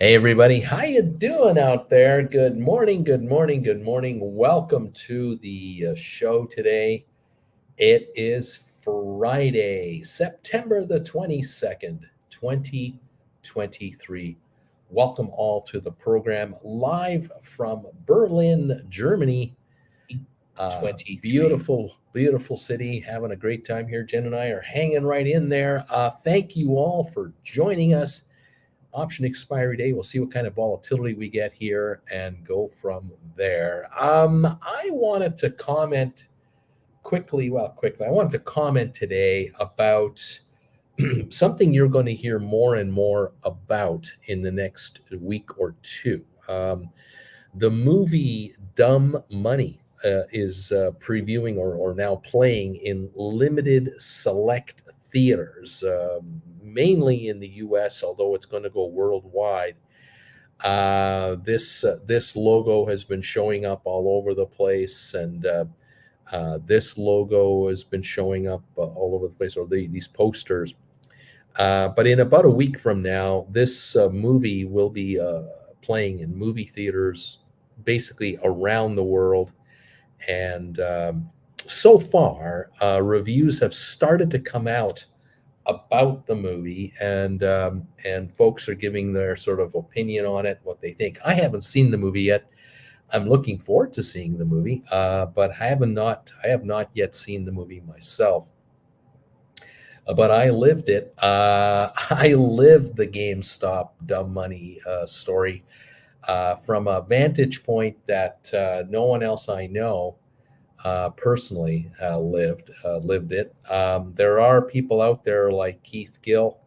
Hey everybody, how you doing out there? Good morning, good morning, good morning. Welcome to the show today. It is Friday, September the 22nd, 2023. Welcome all to the program live from Berlin, Germany. Beautiful, beautiful city. Having a great time here. Jen and I are hanging right in there. Thank you all for joining us. Option expiry day. We'll see what kind of volatility we get here and go from there. I wanted to comment quickly. I wanted to comment today about something you're going to hear more and more about in the next week or two. The movie Dumb Money is previewing or now playing in limited select theaters, mainly in the U.S., although it's going to go worldwide. This logo has been showing up all over the place, and this logo has been showing up all over the place, or these posters. But in about a week from now, this movie will be playing in movie theaters basically around the world. And so far, reviews have started to come out about the movie, and folks are giving their sort of opinion on it, what they think. I haven't seen the movie yet. I'm looking forward to seeing the movie, but I have not yet seen the movie myself. But I lived it. I lived the GameStop Dumb Money story from a vantage point that no one else I know personally lived it. There are people out there like Keith Gill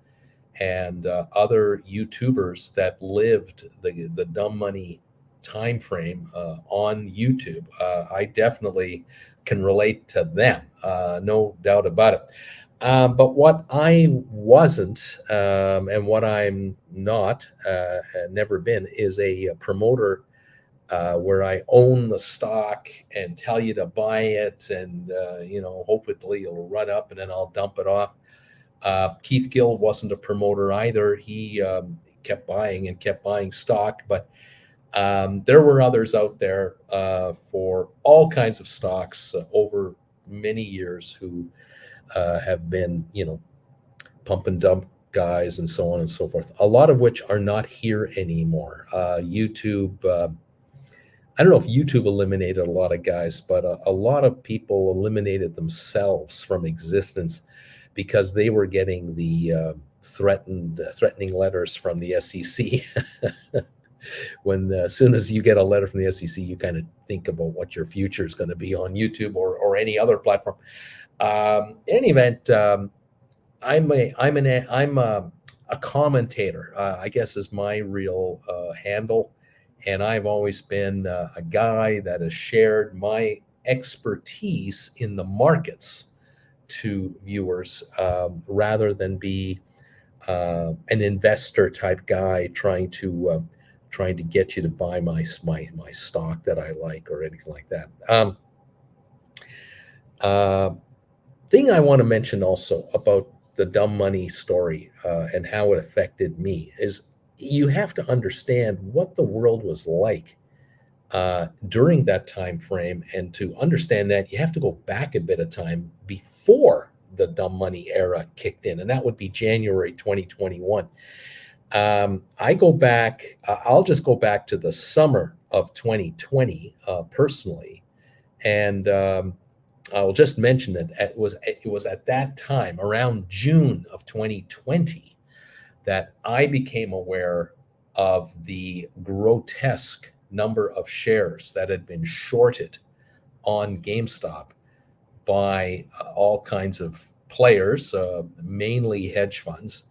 and other YouTubers that lived the Dumb Money time frame on YouTube. I definitely can relate to them, no doubt about it. But what I wasn't, and what I'm not, never been, is a promoter where I own the stock and tell you to buy it, and hopefully it'll run up and then I'll dump it off. Keith Gill wasn't a promoter either. He kept buying and kept buying stock, but there were others out there for all kinds of stocks over many years who have been, pump and dump guys and so on and so forth, a lot of which are not here anymore. YouTube, I don't know if YouTube eliminated a lot of guys, but a lot of people eliminated themselves from existence because they were getting the threatening letters from the SEC. When as soon as you get a letter from the SEC, you kind of think about what your future is going to be on YouTube or any other platform. In any event, I'm a commentator, I guess is my real handle. And I've always been a guy that has shared my expertise in the markets to viewers, rather than be an investor type guy trying to get you to buy my stock that I like or anything like that. Thing I want to mention also about the Dumb Money story and how it affected me is you have to understand what the world was like during that time frame, and to understand that you have to go back a bit of time before the Dumb Money era kicked in, and that would be January 2021. I go back. I'll just go back to the summer of 2020 personally, and I'll just mention that it was at that time, around June of 2020, that I became aware of the grotesque number of shares that had been shorted on GameStop by all kinds of players, mainly hedge funds,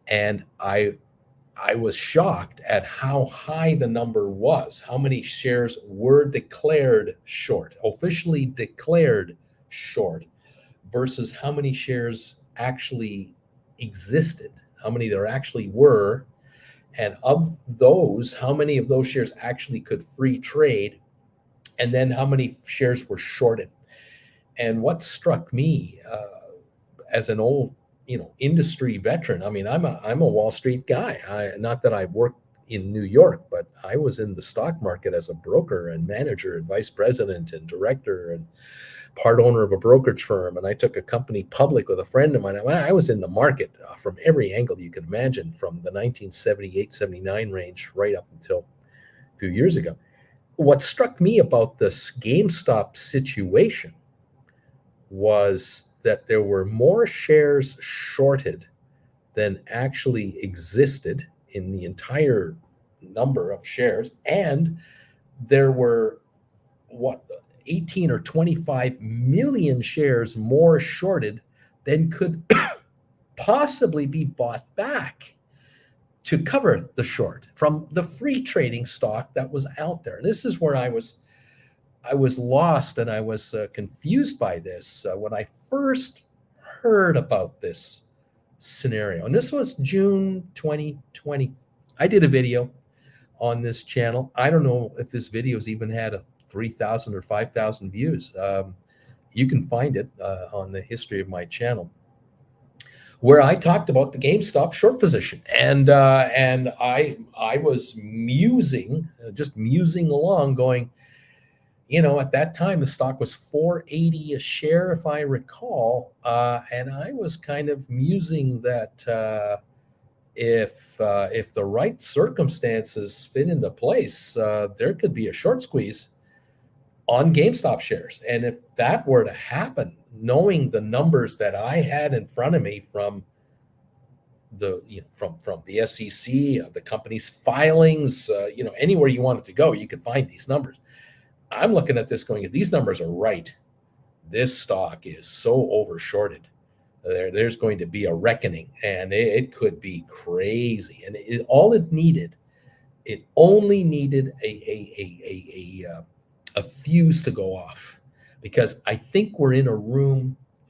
and I was shocked at how high the number was, how many shares were declared short, officially declared short, versus how many shares actually existed, how many there actually were, and of those, how many of those shares actually could free trade, and then how many shares were shorted. And what struck me as an old industry veteran, I mean, I'm a Wall Street guy. Not that I've worked in New York, but I was in the stock market as a broker and manager and vice president and director and part owner of a brokerage firm. And I took a company public with a friend of mine. I was in the market from every angle you could imagine, from the 1978, 79 range right up until a few years ago. What struck me about this GameStop situation was that there were more shares shorted than actually existed in the entire number of shares. And there were 18 or 25 million shares more shorted than could possibly be bought back to cover the short from the free trading stock that was out there. This is where I was lost, and I was confused by this when I first heard about this scenario. And this was June 2020. I did a video on this channel. I don't know if this video's even had a 3,000 or 5,000 views. You can find it on the history of my channel, where I talked about the GameStop short position, and I was just musing along, going, at that time the stock was $4.80 a share, if I recall, and I was kind of musing that if the right circumstances fit into place, there could be a short squeeze on GameStop shares. And if that were to happen, knowing the numbers that I had in front of me from the from the SEC, the company's filings, anywhere you wanted to go, you could find these numbers. I'm looking at this going, if these numbers are right, this stock is so overshorted. There's going to be a reckoning, and it could be crazy. And it only needed a fuse to go off, because I think we're in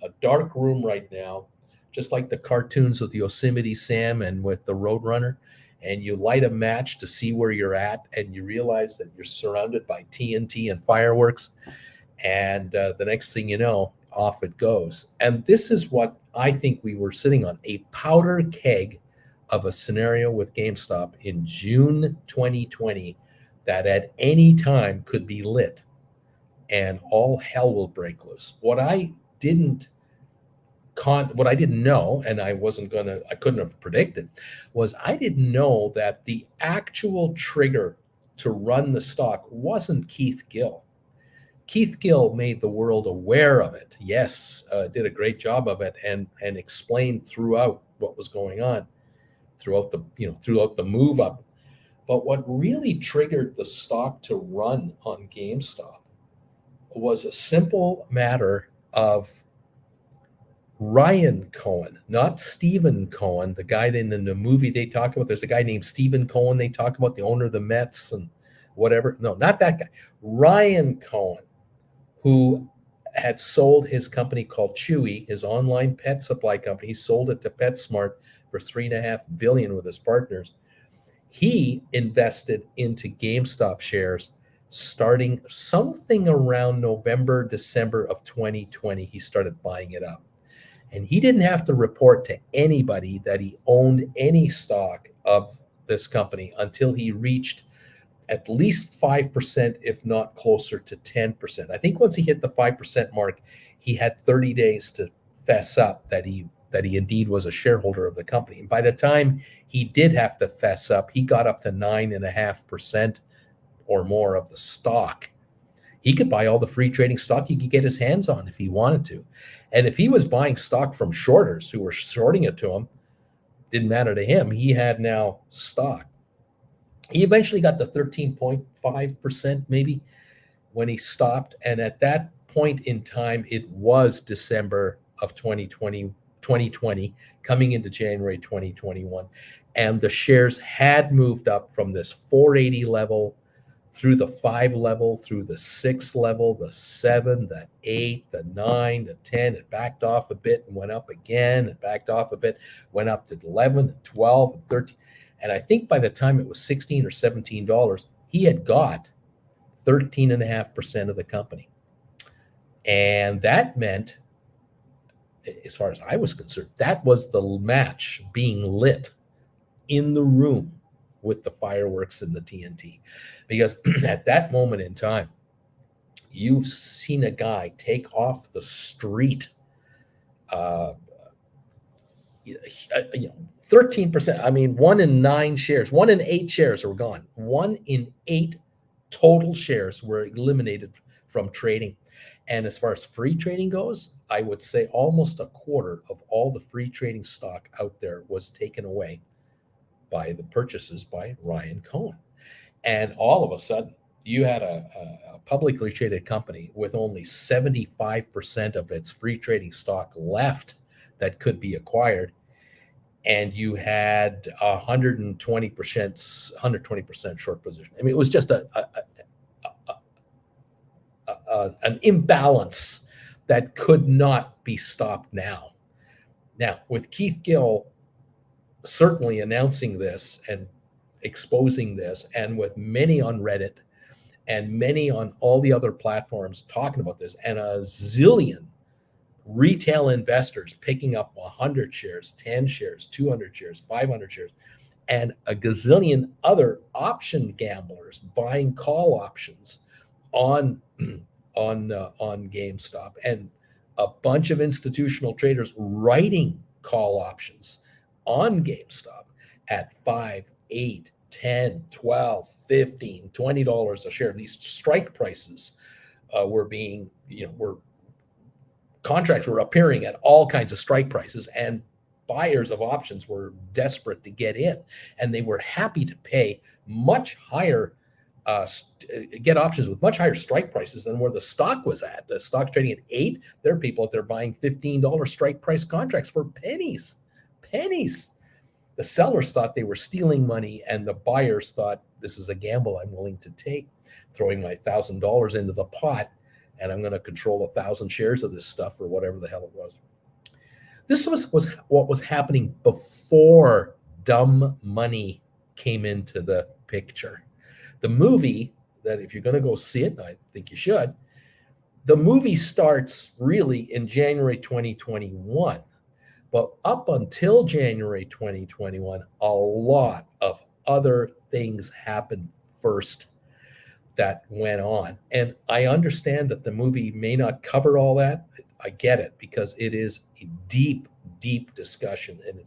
a dark room right now, just like the cartoons with Yosemite Sam and with the Roadrunner, and you light a match to see where you're at, and you realize that you're surrounded by TNT and fireworks, and the next thing you know, off it goes. And this is what I think we were sitting on, a powder keg of a scenario with GameStop in June 2020 that at any time could be lit and all hell will break loose. What I didn't know, and I couldn't have predicted, was I didn't know that the actual trigger to run the stock wasn't Keith Gill. Keith Gill made the world aware of it. Yes, did a great job of it, and explained throughout what was going on, throughout the move up. But what really triggered the stock to run on GameStop was a simple matter of Ryan Cohen, not Stephen Cohen, the guy in the movie they talk about. There's a guy named Stephen Cohen they talk about, the owner of the Mets and whatever. No, not that guy. Ryan Cohen, who had sold his company called Chewy, his online pet supply company. He sold it to PetSmart for $3.5 billion with his partners. He invested into GameStop shares starting something around November, December of 2020. He started buying it up. And he didn't have to report to anybody that he owned any stock of this company until he reached at least 5%, if not closer to 10%. I think once he hit the 5% mark, he had 30 days to fess up that he indeed was a shareholder of the company. And by the time he did have to fess up, he got up to 9.5% or more of the stock. He could buy all the free trading stock he could get his hands on if he wanted to. And if he was buying stock from shorters who were shorting it to him, didn't matter to him. He had now stock. He eventually got to 13.5% maybe when he stopped. And at that point in time, it was December of 2020, coming into January 2021. And the shares had moved up from this 480 level through the 5 level, through the 6 level, the 7, the 8, the 9, the 10. It backed off a bit and went up again. It backed off a bit, went up to 11, and 12, and 13. And I think by the time it was $16 or $17, he had got 13.5% of the company. And that meant, as far as I was concerned, that was the match being lit in the room with the fireworks and the TNT. Because at that moment in time, you've seen a guy take off the street, uh, 13%. I mean, 1 in 8 shares are gone. 1 in 8 total shares were eliminated from trading. And as far as free trading goes, I would say almost a quarter of all the free trading stock out there was taken away by the purchases by Ryan Cohen. And all of a sudden, you had a publicly traded company with only 75% of its free trading stock left that could be acquired. And you had 120% short position. I mean, it was just an imbalance that could not be stopped now. Now, with Keith Gill certainly announcing this and exposing this, and with many on Reddit and many on all the other platforms talking about this, and a zillion retail investors picking up 100 shares, 10 shares, 200 shares, 500 shares, and a gazillion other option gamblers buying call options on GameStop, and a bunch of institutional traders writing call options on GameStop at 5, 8, 10, 12, 15, $20 a share. These strike prices were being, contracts were appearing at all kinds of strike prices, and buyers of options were desperate to get in, and they were happy to pay much higher, get options with much higher strike prices than where the stock was at. The stock's trading at 8. There are people out there buying $15 strike price contracts for pennies. The sellers thought they were stealing money, and the buyers thought, this is a gamble I'm willing to take, throwing my $1,000 into the pot, and I'm going to control 1,000 shares of this stuff, or whatever the hell it was. This was what was happening before dumb money came into the picture. The movie, that if you're going to go see it, and I think you should, the movie starts really in January 2021. But up until January 2021, a lot of other things happened first that went on. And I understand that the movie may not cover all that. I get it, because it is a deep, deep discussion, and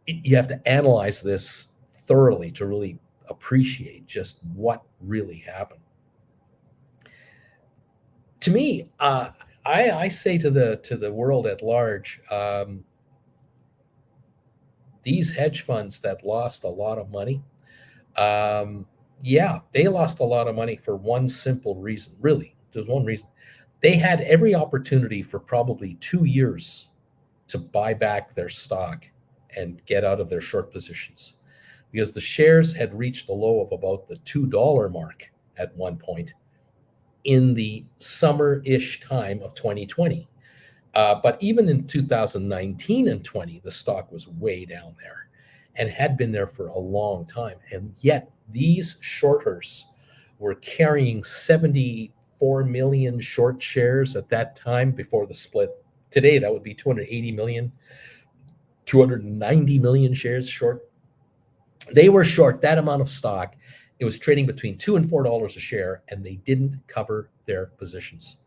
you have to analyze this thoroughly to really appreciate just what really happened. To me, I say to the world at large, these hedge funds that lost a lot of money, they lost a lot of money for one simple reason. Really, there's one reason. They had every opportunity for probably 2 years to buy back their stock and get out of their short positions, because the shares had reached a low of about the $2 mark at one point in the summer-ish time of 2020. But even in 2019 and 20, the stock was way down there and had been there for a long time. And yet these shorters were carrying 74 million short shares at that time before the split. Today, that would be 280 million, 290 million shares short. They were short that amount of stock. It was trading between $2 and $4 a share, and they didn't cover their positions.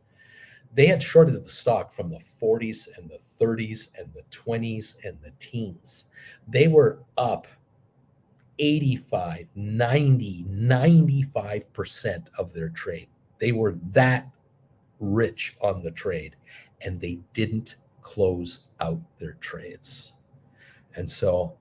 They had shorted the stock from the 40s and the 30s and the 20s and the teens. They were up 85, 90, 95% of their trade. They were that rich on the trade, and they didn't close out their trades. And so,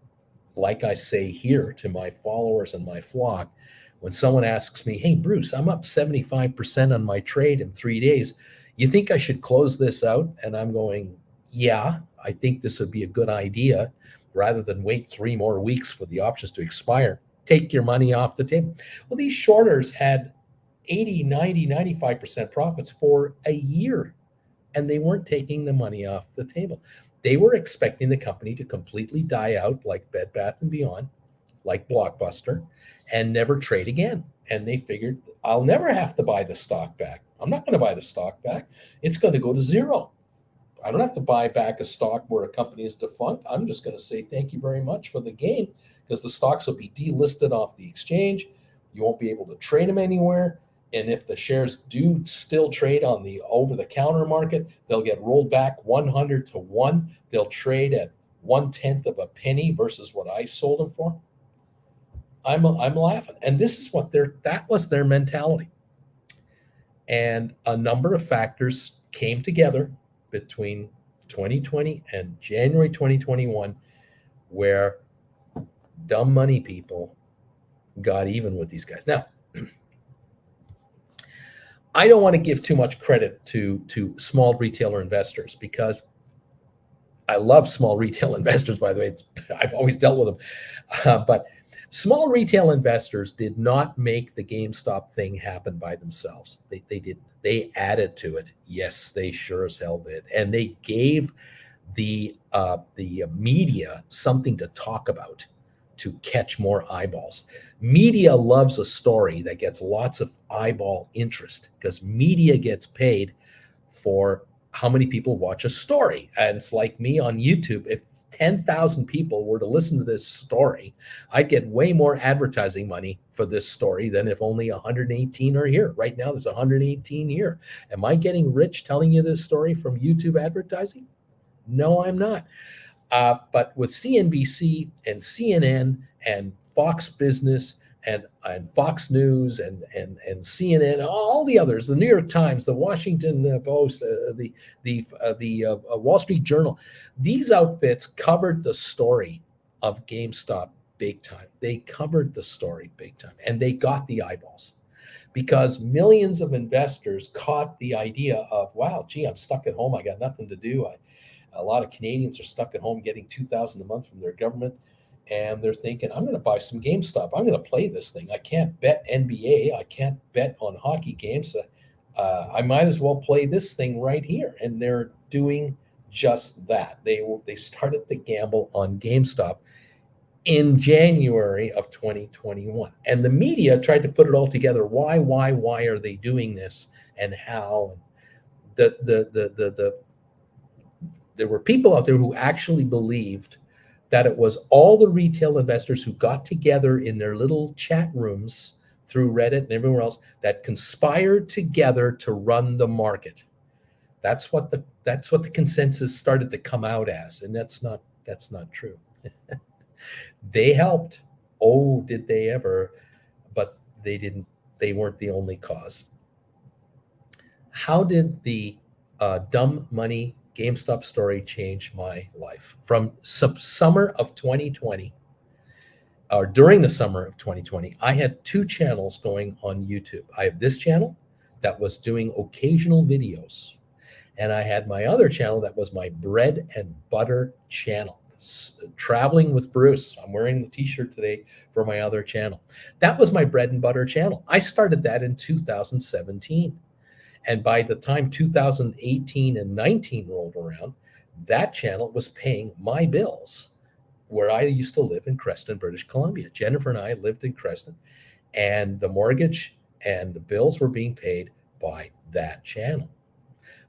like I say here to my followers and my flock, when someone asks me, hey, Bruce, I'm up 75% on my trade in 3 days. You think I should close this out? And I'm going, yeah, I think this would be a good idea, rather than wait 3 more weeks for the options to expire. Take your money off the table. Well, these shorters had 80, 90, 95% profits for a year, and they weren't taking the money off the table. They were expecting the company to completely die out, like Bed Bath & Beyond, like Blockbuster, and never trade again. And they figured, I'll never have to buy the stock back. I'm not going to buy the stock back. It's going to go to zero. I don't have to buy back a stock where a company is defunct. I'm just going to say thank you very much for the gain, because the stocks will be delisted off the exchange. You won't be able to trade them anywhere. And if the shares do still trade on the over-the-counter market, they'll get rolled back 100 to 1. They'll trade at 1/10 of a penny versus what I sold them for. I'm laughing. And this is what that was their mentality. And a number of factors came together between 2020 and January 2021 where dumb money people got even with these guys. Now, I don't want to give too much credit to small retailer investors, because I love small retail investors, by the way. I've always dealt with them. But small retail investors did not make the GameStop thing happen by themselves. They didn't. They added to it. Yes, they sure as hell did. And they gave the media something to talk about to catch more eyeballs. Media loves a story that gets lots of eyeball interest, because media gets paid for how many people watch a story. And it's like me on YouTube. If 10,000 people were to listen to this story, I'd get way more advertising money for this story than if only 118 are here. Right now, there's 118 here. Am I getting rich telling you this story from YouTube advertising? No, I'm not. But with CNBC and CNN and Fox Business and Fox News and CNN, all the others, the New York Times, the Washington Post, the Wall Street Journal, these outfits covered the story of GameStop big time. They covered the story big time, and they got the eyeballs, because millions of investors caught the idea of, wow, gee, I'm stuck at home. I got nothing to do. A lot of Canadians are stuck at home getting $2,000 a month from their government, and they're thinking, I'm going to buy some GameStop. I'm going to play this thing. I can't bet NBA. I can't bet on hockey games. I might as well play this thing right here. And they're doing just that. They started to gamble on GameStop in January of 2021. And the media tried to put it all together. Why are they doing this, and how? There were people out there who actually believed that it was all the retail investors who got together in their little chat rooms through Reddit and everywhere else that conspired together to run the market. That's what the consensus started to come out as, and that's not true. They helped. Oh, did they ever? But they didn't. They weren't the only cause. How did the dumb money GameStop story changed my life? From summer of 2020, or during the summer of 2020, I had two channels going on YouTube. I have this channel that was doing occasional videos, and I had my other channel that was my bread and butter channel, Traveling with Bruce. I'm wearing the t-shirt today for my other channel. That was my bread and butter channel. I started that in 2017. And by the time 2018 and 19 rolled around, that channel was paying my bills where I used to live in Creston, British Columbia. Jennifer and I lived in Creston, and the mortgage and the bills were being paid by that channel.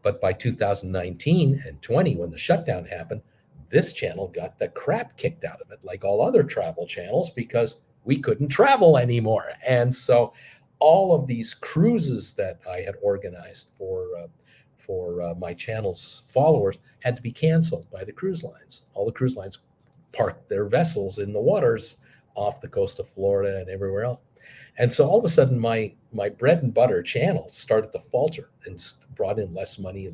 But by 2019 and 20, when the shutdown happened, this channel got the crap kicked out of it, like all other travel channels, because we couldn't travel anymore. And so all of these cruises that I had organized for my channel's followers had to be canceled by the cruise lines. All the cruise lines parked their vessels in the waters off the coast of Florida and everywhere else. And so all of a sudden, my bread and butter channel started to falter and brought in less money,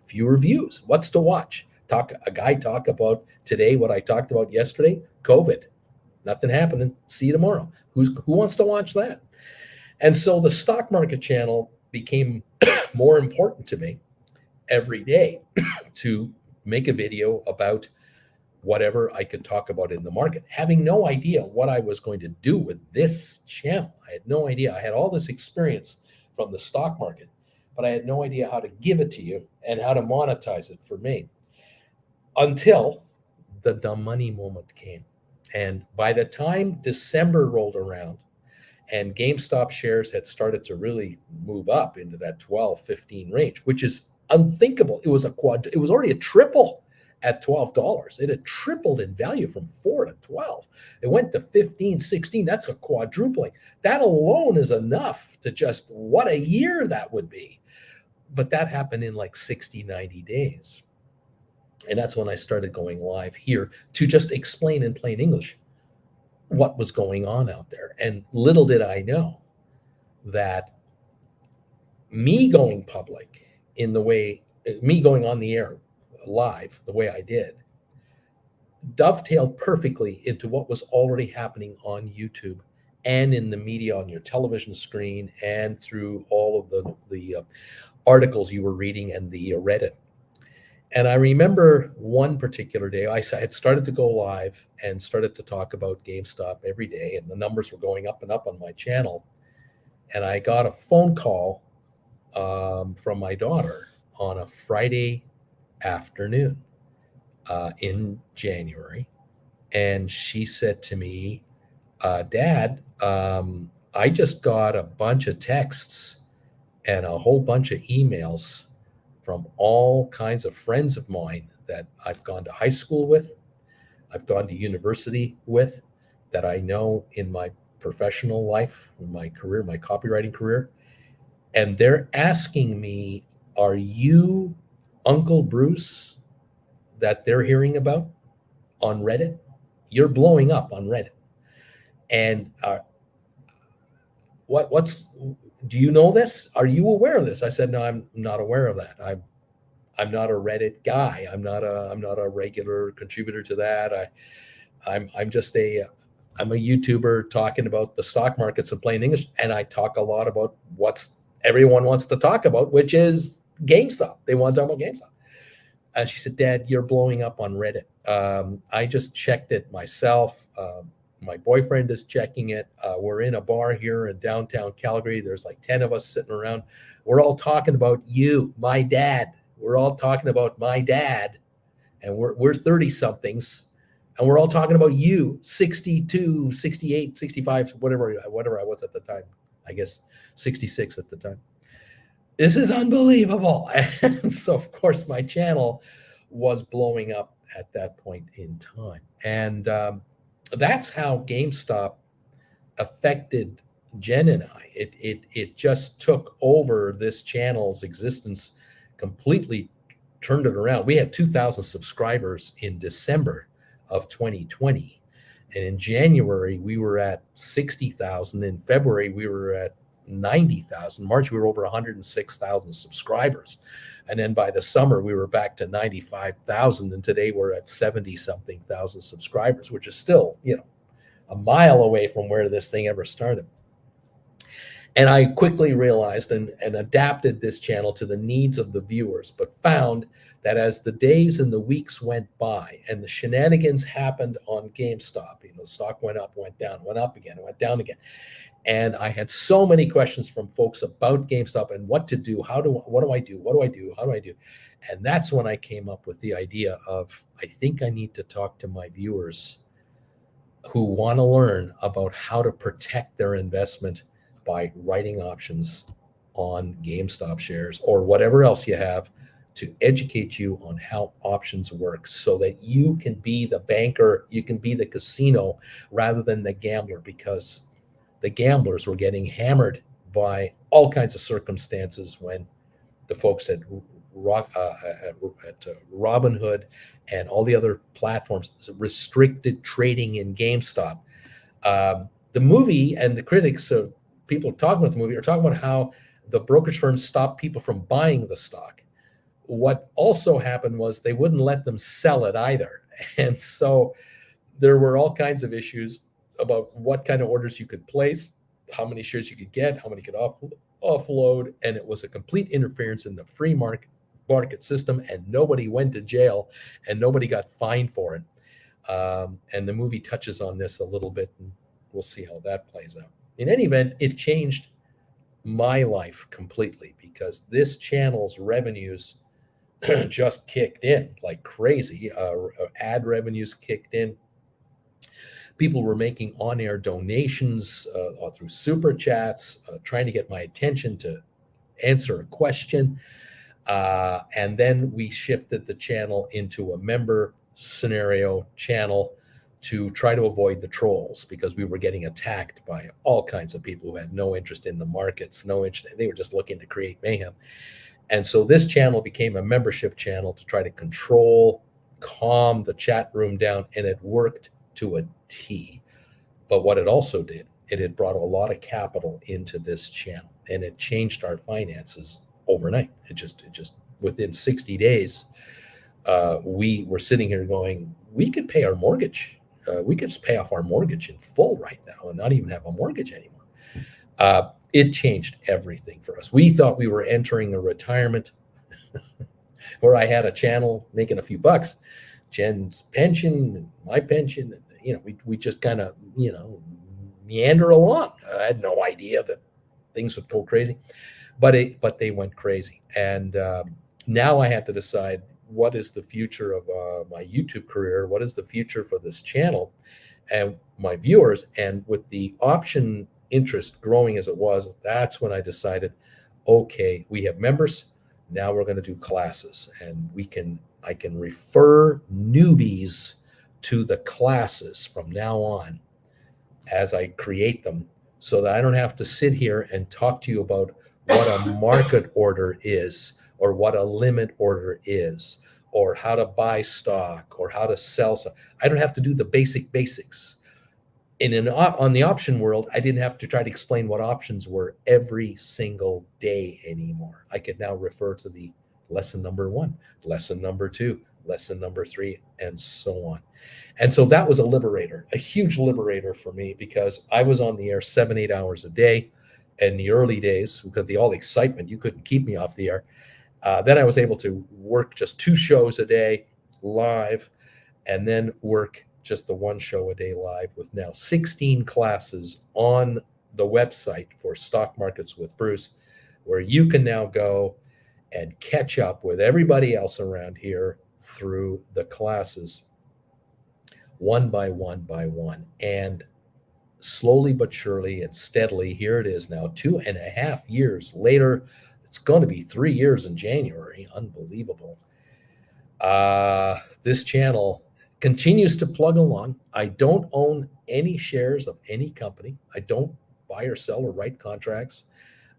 fewer views. What's to watch? A guy talk about today what I talked about yesterday, COVID. Nothing happening. See you tomorrow. Who wants to watch that? And so the stock market channel became more important to me every day to make a video about whatever I could talk about in the market, having no idea what I was going to do with this channel. I had no idea. I had all this experience from the stock market, but I had no idea how to give it to you and how to monetize it for me until the dumb money moment came. And by the time December rolled around, and GameStop shares had started to really move up into that 12, 15 range, which is unthinkable. It was it was already a triple at $12. It had tripled in value from 4 to 12. It went to 15, 16. That's a quadrupling. That alone is enough to just, what a year that would be. But that happened in like 60, 90 days. And that's when I started going live here to just explain in plain English what was going on out there. And little did I know that me going public in the way, me going on the air live the way I did, dovetailed perfectly into what was already happening on YouTube and in the media on your television screen and through all of the articles you were reading and the Reddit. And I remember one particular day, I had started to go live and started to talk about GameStop every day, and the numbers were going up and up on my channel. And I got a phone call from my daughter on a Friday afternoon in January. And she said to me, Dad, I just got a bunch of texts and a whole bunch of emails from all kinds of friends of mine that I've gone to high school with, I've gone to university with, that I know in my professional life, in my career, my copywriting career. And they're asking me, are you Uncle Bruce that they're hearing about on Reddit? You're blowing up on Reddit. And do you know this? Are you aware of this? I said, no, I'm not aware of that. I'm not a Reddit guy. I'm not a regular contributor to that. I'm just I'm a YouTuber talking about the stock markets in plain English, and I talk a lot about what's everyone wants to talk about, which is GameStop. They want to talk about GameStop. And she said, Dad, you're blowing up on Reddit. I just checked it myself. My boyfriend is checking it. We're in a bar here in downtown Calgary. There's like 10 of us sitting around. We're all talking about you, my dad. We're all talking about my dad. And we're 30 somethings. And we're all talking about you, 62, 68, 65, whatever I was at the time. I guess 66 at the time. This is unbelievable. And so, of course, my channel was blowing up at that point in time. And that's how GameStop affected Jen and I. It just took over this channel's existence, completely turned it around. We had 2,000 subscribers in December of 2020. And in January, we were at 60,000. In February, we were at 90,000. March, we were over 106,000 subscribers. And then by the summer, we were back to 95,000. And today we're at 70-something thousand subscribers, which is still, a mile away from where this thing ever started. And I quickly realized and adapted this channel to the needs of the viewers, but found that as the days and the weeks went by and the shenanigans happened on GameStop, the stock went up, went down, went up again, went down again. And I had so many questions from folks about GameStop and what to do. What do I do? What do I do? How do I do? And that's when I came up with the idea of, I think I need to talk to my viewers who want to learn about how to protect their investment by writing options on GameStop shares or whatever else you have, to educate you on how options work so that you can be the banker, you can be the casino rather than the gambler, because the gamblers were getting hammered by all kinds of circumstances when the folks at Robinhood and all the other platforms restricted trading in GameStop. The movie and the critics of people talking about the movie are talking about how the brokerage firms stopped people from buying the stock. What also happened was they wouldn't let them sell it either. And so there were all kinds of issues about what kind of orders you could place, how many shares you could get, how many you could offload. And it was a complete interference in the free market system, and nobody went to jail and nobody got fined for it. And the movie touches on this a little bit, and we'll see how that plays out. In any event, it changed my life completely because this channel's revenues just kicked in like crazy. Ad revenues kicked in. People were making on-air donations through super chats, trying to get my attention to answer a question. And then we shifted the channel into a member scenario channel to try to avoid the trolls, because we were getting attacked by all kinds of people who had no interest in the markets, no interest. They were just looking to create mayhem. And so this channel became a membership channel to try to control, calm the chat room down, and it worked to a T. But what it also did, it had brought a lot of capital into this channel, and it changed our finances overnight. It just within 60 days, we were sitting here going, we could pay our mortgage. We could just pay off our mortgage in full right now and not even have a mortgage anymore. It changed everything for us. We thought we were entering a retirement where I had a channel making a few bucks, Jen's pension, my pension. We just kind of, meander along. I had no idea that things would go crazy, but they went crazy. And now I had to decide, what is the future of my YouTube career? What is the future for this channel and my viewers? And with the option interest growing as it was, that's when I decided, okay, we have members. Now we're going to do classes, and I can refer newbies to the classes from now on as I create them, so that I don't have to sit here and talk to you about what a market order is, or what a limit order is, or how to buy stock, or how to sell stock. I don't have to do the basics. On the option world, I didn't have to try to explain what options were every single day anymore. I could now refer to the lesson number 1, lesson number 2, lesson number 3, and so on. And so that was a huge liberator for me, because I was on the air 7-8 hours a day in the early days, because all the excitement, you couldn't keep me off the air. Then I was able to work just 2 shows a day live, and then work just the 1 show a day live, with now 16 classes on the website for Stock Markets with Bruce, where you can now go and catch up with everybody else around here through the classes, one by one. And slowly but surely and steadily, here it is now, 2.5 years later. It's going to be 3 years in January. Unbelievable. This channel continues to plug along. I don't own any shares of any company. I don't buy or sell or write contracts.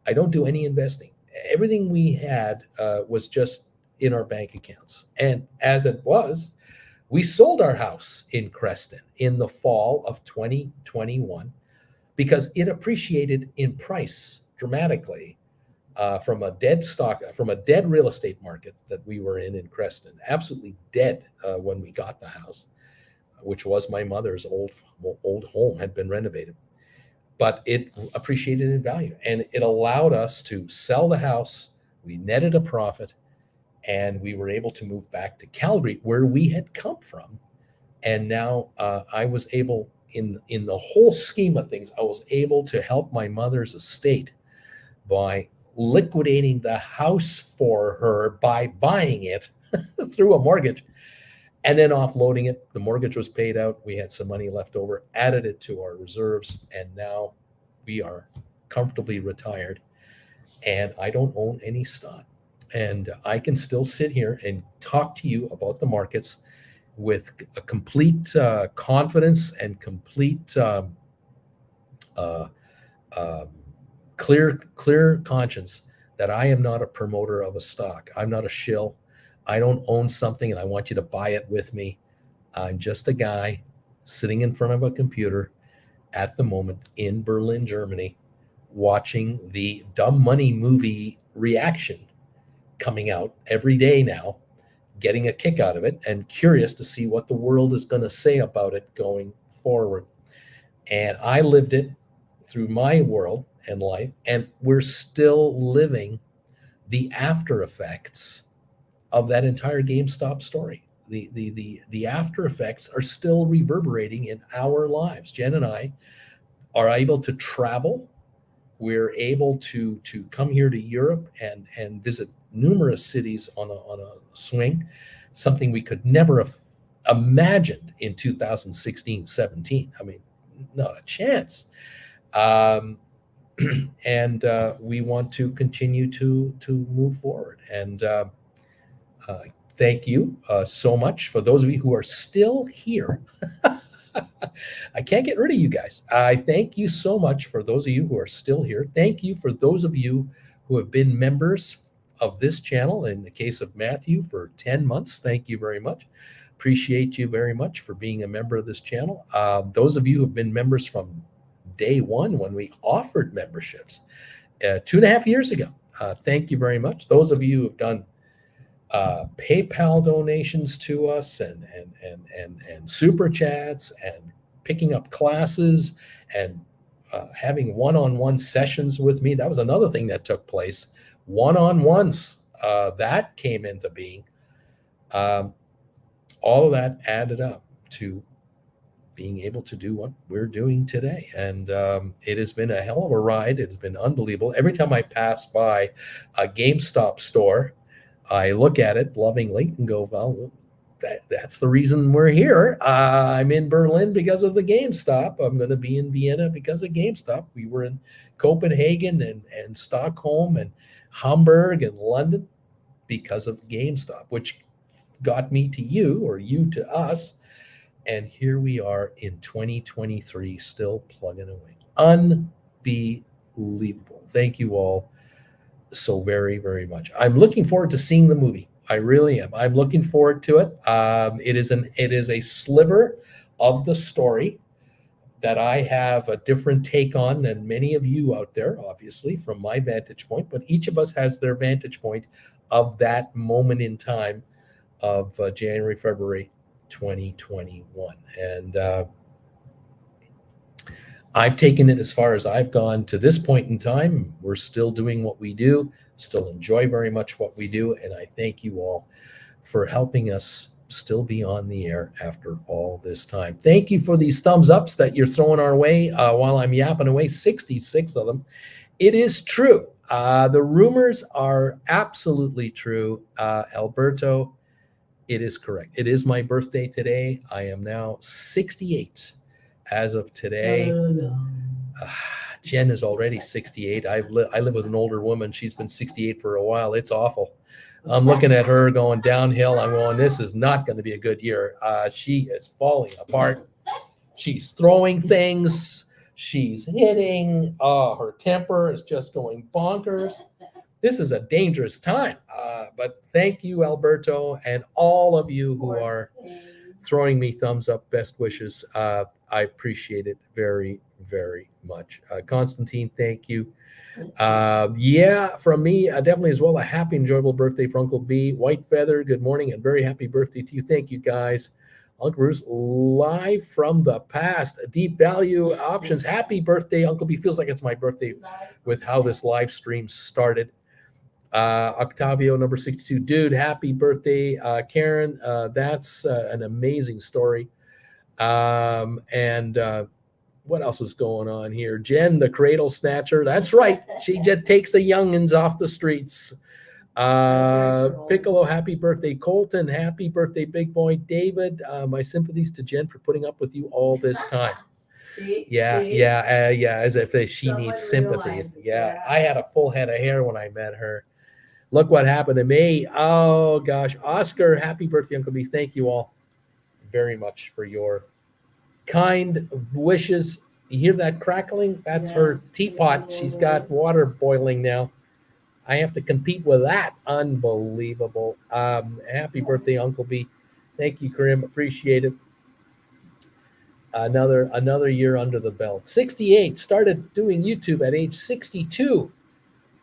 I don't do any investing. Everything we had was just in our bank accounts. And as it was, we sold our house in Creston in the fall of 2021 because it appreciated in price dramatically from a dead real estate market that we were in Creston, absolutely dead when we got the house, which was my mother's old home, had been renovated. But it appreciated in value, and it allowed us to sell the house. We netted a profit, and we were able to move back to Calgary, where we had come from. And now I was able, in the whole scheme of things, I was able to help my mother's estate by liquidating the house for her by buying it through a mortgage and then offloading it. The mortgage was paid out. We had some money left over, added it to our reserves, and now we are comfortably retired. And I don't own any stock. And I can still sit here and talk to you about the markets with a complete confidence and complete clear conscience that I am not a promoter of a stock. I'm not a shill. I don't own something and I want you to buy it with me. I'm just a guy sitting in front of a computer at the moment in Berlin, Germany, watching the Dumb Money movie reaction coming out every day now, getting a kick out of it and curious to see what the world is going to say about it going forward. And I lived it through my world and life, and we're still living the after effects of that entire GameStop story. The after effects are still reverberating in our lives. Jen and I are able to travel. We're able to come here to Europe and visit numerous cities on a swing, something we could never have imagined in 2016, 17. I mean, not a chance. and we want to continue to move forward. And thank you so much for those of you who are still here. I can't get rid of you guys. I thank you so much for those of you who are still here. Thank you for those of you who have been members of this channel. In the case of Matthew, for 10 months, thank you very much. Appreciate you very much for being a member of this channel. Those of you who have been members from day one when we offered memberships 2.5 years ago, thank you very much. Those of you who have done PayPal donations to us and super chats and picking up classes and having one-on-one sessions with me. That was another thing that took place. One-on-ones, that came into being. All of that added up to being able to do what we're doing today. And it has been a hell of a ride. It's been unbelievable. Every time I pass by a GameStop store, I look at it lovingly and go, well, that's the reason we're here. I'm in Berlin because of the GameStop. I'm going to be in Vienna because of GameStop. We were in Copenhagen and Stockholm and Hamburg and London because of GameStop, which got me to you, or you to us. And here we are in 2023, still plugging away. Unbelievable. Thank you all so very, very much. I'm looking forward to seeing the movie. I really am. I'm looking forward to it. It is a sliver of the story that I have a different take on than many of you out there, obviously, from my vantage point. But each of us has their vantage point of that moment in time of January, February 2021. And I've taken it as far as I've gone to this point in time. We're still doing what we do, still enjoy very much what we do. And I thank you all for helping us still be on the air after all this time. Thank you for these thumbs ups that you're throwing our way while I'm yapping away, 66 of them. It is true. The rumors are absolutely true. Alberto, it is correct. It is my birthday today. I am now 68 as of today. Jen is already 68. I live with an older woman. She's been 68 for a while. It's awful. I'm looking at her going downhill. I'm going, this is not going to be a good year. She is falling apart. She's throwing things. She's hitting. Her temper is just going bonkers. This is a dangerous time. But thank you, Alberto, and all of you who are throwing me thumbs up, best wishes. I appreciate it very, very much. Constantine, thank you. Yeah, from me, definitely as well, a happy, enjoyable birthday for Uncle B. White Feather, good morning and very happy birthday to you. Thank you, guys. Uncle Bruce, live from the past. Deep Value Options. Happy birthday, Uncle B. Feels like it's my birthday with how this live stream started. Octavio, number 62. Dude, happy birthday. Karen, that's an amazing story. What else is going on here? Jen, the cradle snatcher. That's right. She just takes the youngins off the streets. Piccolo, happy birthday. Colton, happy birthday, big boy. David, my sympathies to Jen for putting up with you all this time. Yeah, as if she needs sympathies. Yeah, I had a full head of hair when I met her. Look what happened to me. Oh, gosh. Oscar, happy birthday, Uncle B. Thank you all very much for your kind wishes. You hear that crackling? That's her teapot. She's got water boiling now. I have to compete with that. Unbelievable. Happy birthday, Uncle B. Thank you, Karim. Appreciate it. Another year under the belt. 68. Started doing YouTube at age 62.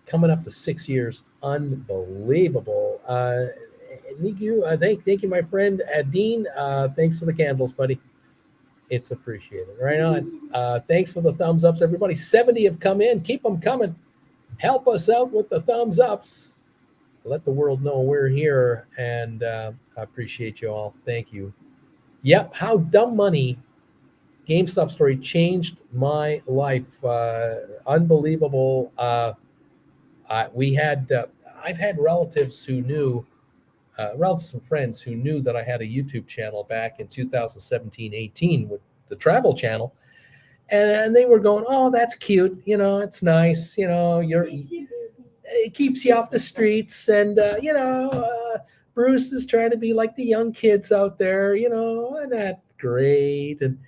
Coming up to 6 years. Unbelievable. Thank you, my friend Dean. Thanks for the candles, buddy. It's appreciated. Right on. Thanks for the thumbs ups, everybody. 70 have come in. Keep them coming. Help us out with the thumbs ups. Let the world know we're here, and I appreciate you all. Thank you. Yep, how dumb money GameStop story changed my life. Unbelievable. I've had relatives who knew, relatives and friends who knew that I had a YouTube channel back in 2017-18 with the travel channel. and they were going, "Oh, that's cute. It's nice. It keeps you off the streets, and Bruce is trying to be like the young kids out there. And that's great." And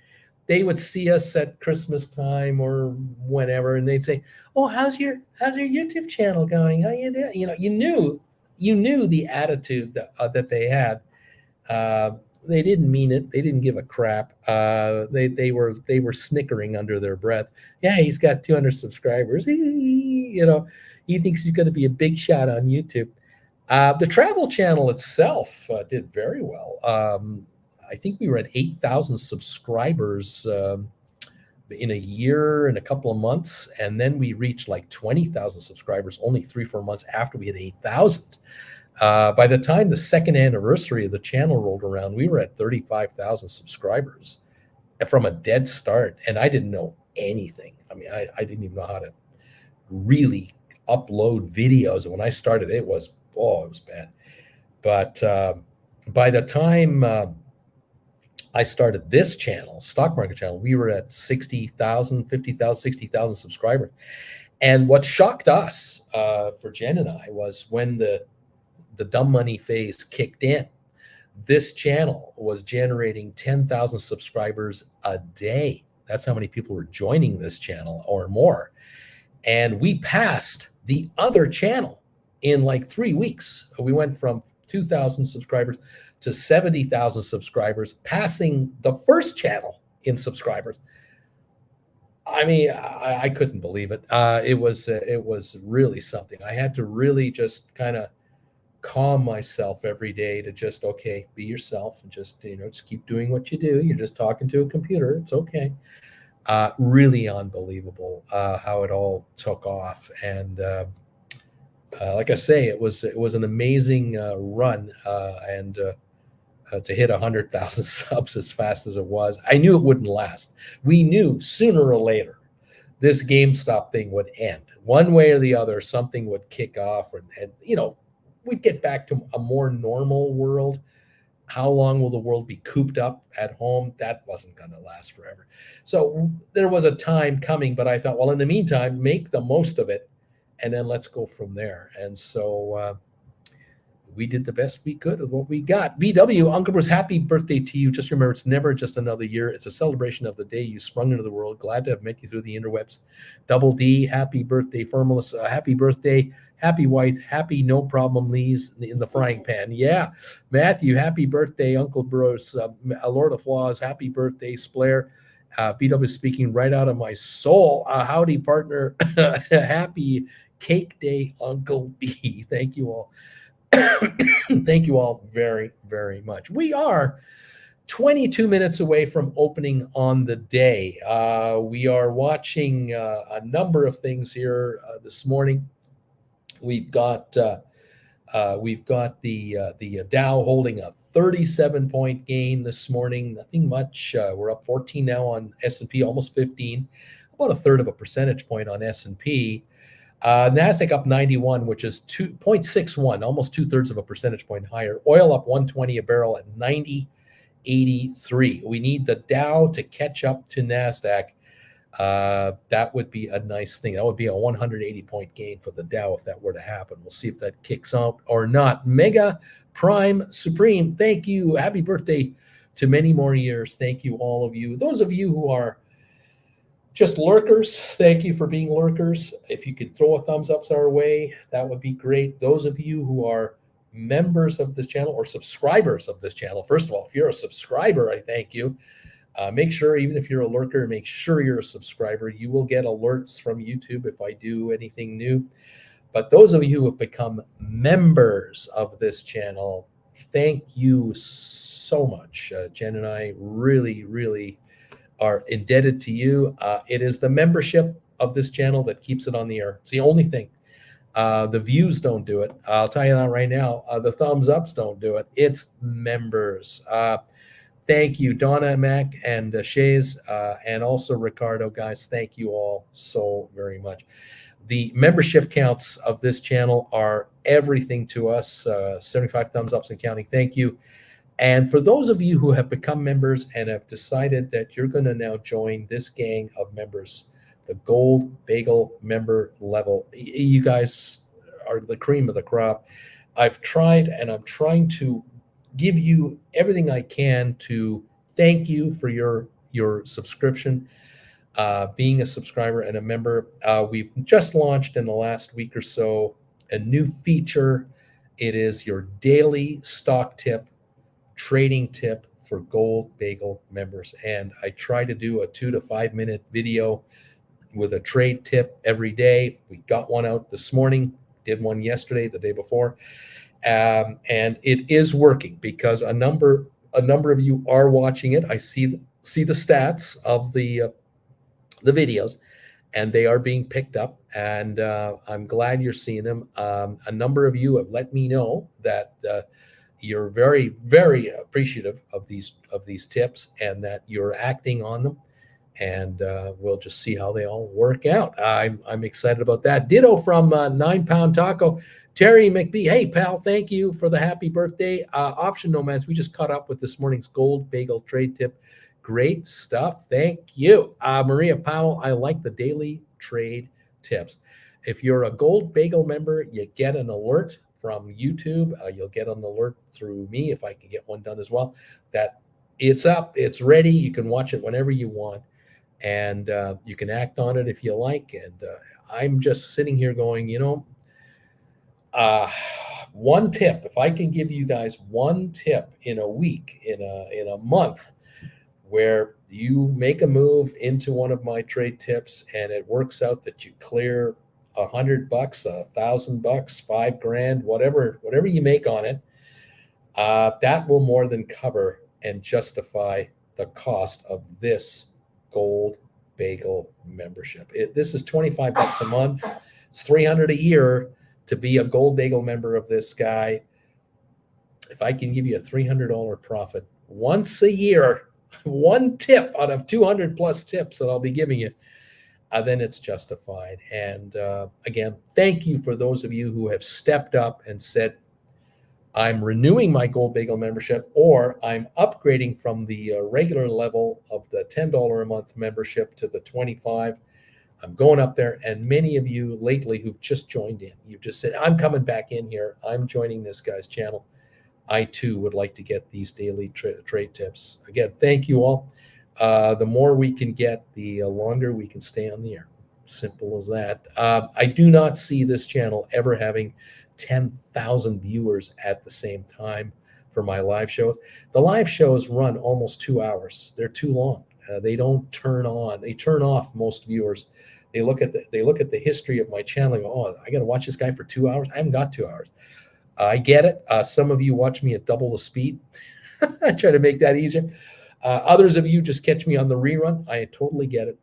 they would see us at Christmas time or whenever, and they'd say, "Oh, how's your YouTube channel going? How you doing?" You knew the attitude that they had. Uh, they didn't mean it. They didn't give a crap. They were snickering under their breath. Yeah, he's got 200 subscribers. He thinks he's going to be a big shot on YouTube. The travel channel itself did very well. I think we were at 8,000 subscribers in a year and a couple of months, and then we reached like 20,000 subscribers only 3-4 months after we had 8,000. By the time the second anniversary of the channel rolled around, we were at 35,000 subscribers from a dead start, and I didn't know anything. I mean, I didn't even know how to really upload videos. And when I started, it was bad. But by the time I started this channel, stock market channel, we were at 60,000, 50,000, 60,000 subscribers. And what shocked us, for Jen and I, was when the dumb money phase kicked in. This channel was generating 10,000 subscribers a day. That's how many people were joining this channel or more. And we passed the other channel in like 3 weeks. We went from 2,000 subscribers to 70,000 subscribers, passing the first channel in subscribers. I mean, I couldn't believe it. It was really something. I had to really just kind of calm myself every day to just, okay, be yourself and just keep doing what you do. You're just talking to a computer. It's okay. Really unbelievable how it all took off. And like I say, it was an amazing run, and to hit 100,000 subs as fast as it was. I knew it wouldn't last. We knew sooner or later this GameStop thing would end. One way or the other, something would kick off, and we'd get back to a more normal world. How long will the world be cooped up at home? That wasn't going to last forever. So there was a time coming, but I thought, well, in the meantime, make the most of it, and then let's go from there. And so we did the best we could with what we got. BW, Uncle Bruce, happy birthday to you. Just remember, it's never just another year. It's a celebration of the day you sprung into the world. Glad to have met you through the interwebs. Double D, happy birthday. Firmalist, happy birthday. Happy wife, happy no problem Lee's in the frying pan. Yeah. Matthew, happy birthday. Uncle Bruce, Lord of Flaws, happy birthday. Splair, BW speaking right out of my soul. Howdy, partner. Happy cake day, Uncle B. Thank you all. Thank you all very, very much. We are 22 minutes away from opening on the day. We are watching a number of things here this morning. We've got the Dow holding a 37-point gain this morning. Nothing much. We're up 14 now on S&P, almost 15, about a third of a percentage point on S&P. NASDAQ up 91, which is 2.61, almost 2/3 of a percentage point higher. Oil up 120 a barrel at 90.83. We need the Dow to catch up to NASDAQ. That would be a nice thing. That would be a 180-point gain for the Dow if that were to happen. We'll see if that kicks out or not. Mega Prime Supreme, thank you. Happy birthday to many more years. Thank you, all of you. Those of you who are just lurkers, thank you for being lurkers. If you could throw a thumbs up our way, that would be great. Those of you who are members of this channel or subscribers of this channel, first of all, if you're a subscriber, I thank you. Make sure, even if you're a lurker, make sure you're a subscriber. You will get alerts from YouTube if I do anything new. But those of you who have become members of this channel, thank you so much. Jen and I really, really are indebted to you. It is the membership of this channel that keeps it on the air. It's the only thing. The views don't do it. I'll tell you that right now. The thumbs ups don't do it. It's members. Thank you, Donna, Mac, and Shays, and also Ricardo, guys. Thank you all so very much. The membership counts of this channel are everything to us. 75 thumbs ups and counting. Thank you. And for those of you who have become members and have decided that you're going to now join this gang of members, the Gold Bagel member level, you guys are the cream of the crop. I've tried and I'm trying to give you everything I can to thank you for your subscription, being a subscriber and a member. We've just launched in the last week or so a new feature. It is your daily stock tip, trading tip for Gold Bagel members. And I try to do a 2 to 5 minute video with a trade tip every day. We got one out this morning, did one yesterday, the day before. And it is working because a number of you are watching it. I see the stats of the videos, and they are being picked up. And I'm glad you're seeing them. A number of you have let me know that you're very, very appreciative of these tips and that you're acting on them. And we'll just see how they all work out. I'm excited about that. Ditto from 9 Pound Taco. Terry McBee, hey, pal, thank you for the happy birthday. Option Nomads, we just caught up with this morning's Gold Bagel trade tip. Great stuff. Thank you. Maria Powell, I like the daily trade tips. If you're a Gold Bagel member, you get an alert from YouTube. You'll get an alert through me if I can get one done as well, that it's up, it's ready. You can watch it whenever you want. And you can act on it if you like. And I'm just sitting here going, one tip. If I can give you guys one tip in a week, in a month, where you make a move into one of my trade tips and it works out that you clear $100, $1,000, $5,000, whatever you make on it, that will more than cover and justify the cost of this Gold Bagel membership. This is $25 a month. It's $300 a year to be a Gold Bagel member of this guy. If I can give you a $300 profit once a year, one tip out of 200 plus tips that I'll be giving you, then it's justified. And again, thank you for those of you who have stepped up and said, I'm renewing my Gold Bagel membership, or I'm upgrading from the regular level of the $10 a month membership to the $25. I'm going up there. And many of you lately who've just joined in, you've just said, I'm coming back in here. I'm joining this guy's channel. I too would like to get these daily trade tips. Again, thank you all. The more we can get, the longer we can stay on the air. Simple as that. I do not see this channel ever having 10,000 viewers at the same time for my live shows. The live shows run almost 2 hours. They're too long. They don't turn on. They turn off most viewers. They look at the history of my channel and go, oh, I got to watch this guy for 2 hours. I haven't got 2 hours. I get it. Some of you watch me at double the speed. I try to make that easier. Others of you just catch me on the rerun. I totally get it.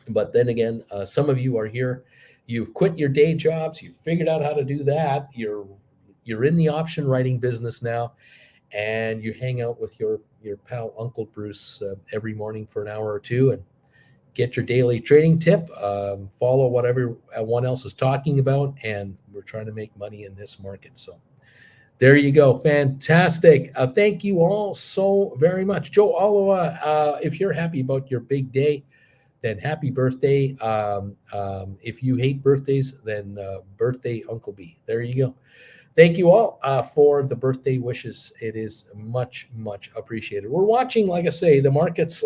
But then again, some of you are here. You've quit your day jobs. You've figured out how to do that. You're in the option writing business now, and you hang out with your pal Uncle Bruce every morning for an hour or two and get your daily trading tip. Follow what everyone else is talking about, and we're trying to make money in this market. So there you go. Fantastic. Thank you all so very much. Joe Oliwa, if you're happy about your big day, then happy birthday. If you hate birthdays, then birthday Uncle B. There you go. Thank you all for the birthday wishes. It is much, much appreciated. We're watching, like I say, the markets